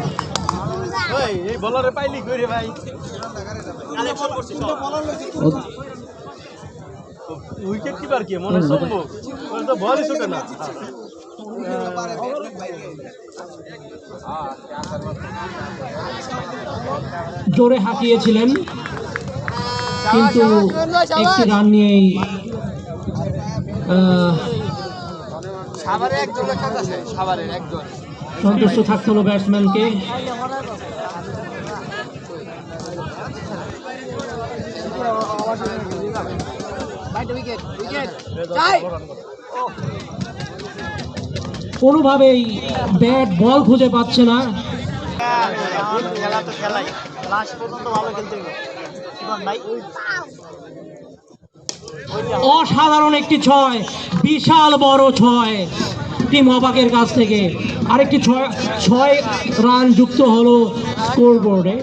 উইকেট কিপার কি মনে সম্ভব তো বলই ছোট না জোরে হাঁকিয়েছিলেন কিন্তু একটি রান নিয়েই সন্তুষ্ট থাকতে হলো ব্যাটসম্যানকে। কোনোভাবেই ব্যাট বল খুঁজে পাচ্ছে না। খেলা তো খেলাই লাস্ট পর্যন্ত ভালো খেলতে হবে ভাই। অসাধারণ একটি ছয়, বিশাল বড় ছয় টিম অবাকের কাছ থেকে। আরেকটি ছয় রান যুক্ত হলো স্কোর বোর্ডে।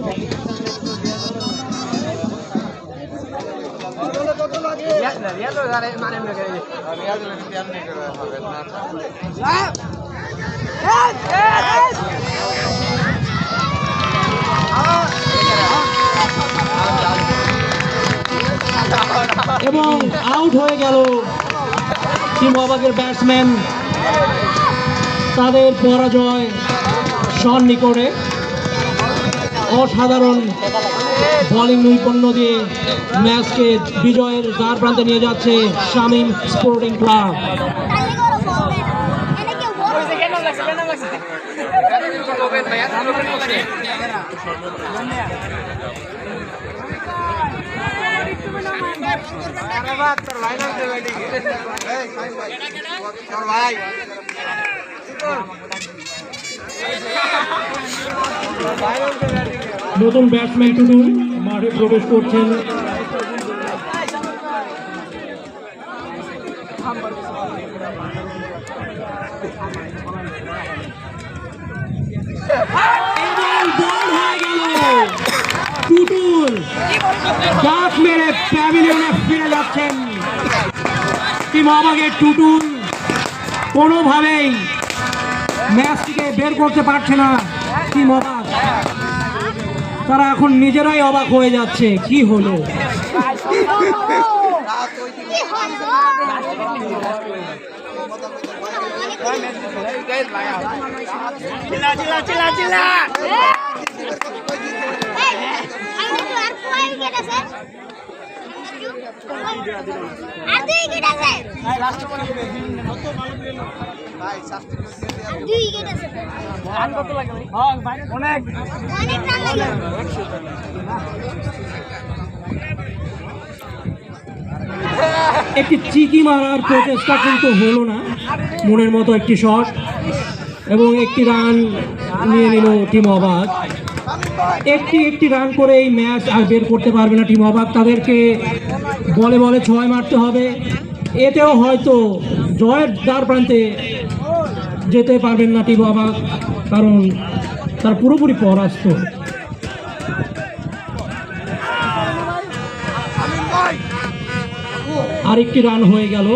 এবং আউট হয়ে গেল টিম অবাকের ব্যাটসম্যান। তাদের পরাজয় সন্নিকটে। অসাধারণ বোলিং নৈপুণ্য দিয়ে ম্যাচকে বিজয়ের দ্বার প্রান্তে নিয়ে যাচ্ছে শামীম স্পোর্টিং ক্লাব। নতুন ব্যাটসম্যান টুটুল মাঠে প্রবেশ করছেন। টুটুল ডাক মেরে প্যাভিলিয়নে ফিরে যাচ্ছেন টিম অবাকের টুটুল। কোনোভাবেই ম্যাচটিকে বের করতে পারছে না টিম অবাক। তারা এখন নিজেরাই অবাক হয়ে যাচ্ছে, কি হলো। একটি চিকি মারার প্রচেষ্টা কিন্তু হলো না, মনের মতো একটি শট এবং একটি রান নিয়ে নিল টিম অবাক। একটি রান করে এই ম্যাচ আর বের করতে পারবে না টিম অবাক। তাদেরকে বলে বলে 6 মারতে হবে। এতেও হয়তো জয়ের দ্বার প্রান্তে যেতে পারবেন না টিম অবাক, কারণ তার পুরোপুরি পরাস্ত। আরেকটি রান হয়ে গেল।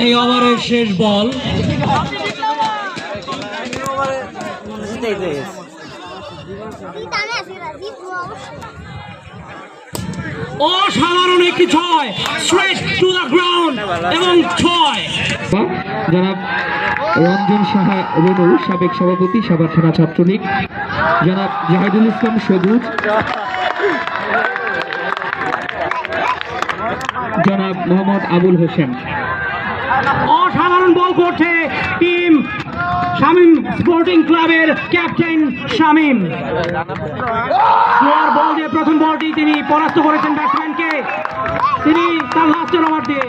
এই ওভারের শেষ বল। অসাধারণ একটি 6, স্ট্রেট টু দ্য গ্রাউন্ড এবং 6। জনাব রঞ্জন সাহা রনু, সাবেক সভাপতি সাভার থানা ছাত্রলীগ, জনাব জাহিদুল ইসলাম সবুজ, জনাব মোহাম্মদ আবুল হোসেন। অসাধারণ বল করছে টিম শামীম স্পোর্টিং ক্লাবের ক্যাপ্টেন শামীম। স্লোয়ার বল দিয়ে প্রথম বলটি তিনি পরাস্ত করেছেন ব্যাটসম্যানকে, তিনি তার লাস্টের ওভার দিয়ে।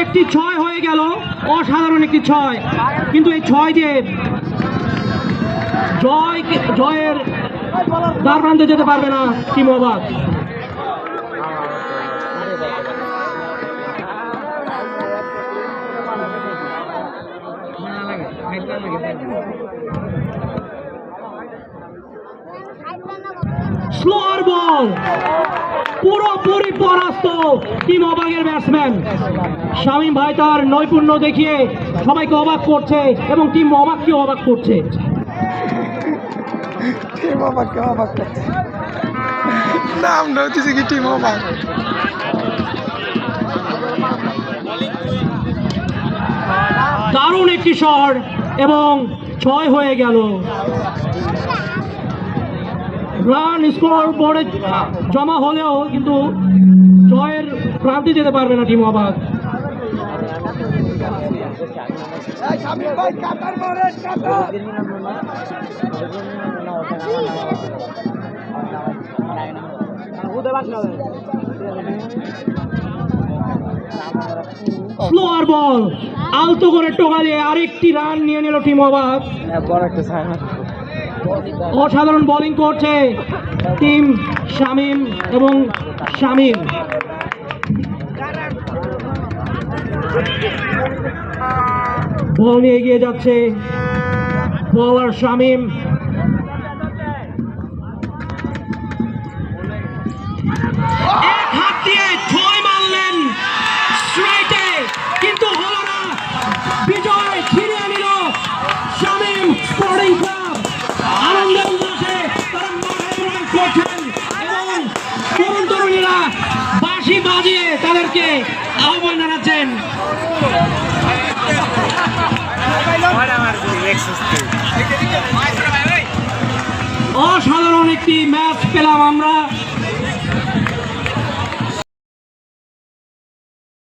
একটি 6 হয়ে গেল, অসাধারণ একটি 6, কিন্তু এই 6 দিয়ে জয়ের দ্বার প্রান্তে যেতে পারবে না টিম অবাক। স্লোয়ার বল, পুরোপুরি পরাস্ত টিম অবাকের ব্যাটসম্যান শামীম ভাই। তার নৈপুণ্য দেখিয়ে সবাইকে অবাক করছে এবং টিম অবাককে অবাক করছে। দারুণ একটি শট এবং 6 হয়ে গেল। রান স্কোর বোর্ডে জমা হলেও কিন্তু জয়ের প্রান্তে যেতে পারবে না টিম অবাক। স্লোয়ার বল, আলতো করে টোকা দিয়ে আরেকটি রান নিয়ে নিল টিম অবাক। অসাধারণ বোলিং করছে টিম শামীম এবং শামীম। বল নিয়ে এগিয়ে যাচ্ছে বোলার শামীম। এক হাত দিয়ে 6 মারলেন স্ট্রাইটে, কিন্তু হলো না। বিজয় ছিনিয়ে নিল শামীম স্পোর্টিং ক্লাব। আনন্দের উল্লাসে তারা মাঠে রং করছেন এবং তরুণ তরুণীরা বাঁশি বাজিয়ে তাদেরকে আহ্বান জানাচ্ছেন। অসাধারণ একটি ম্যাচ পেলাম আমরা।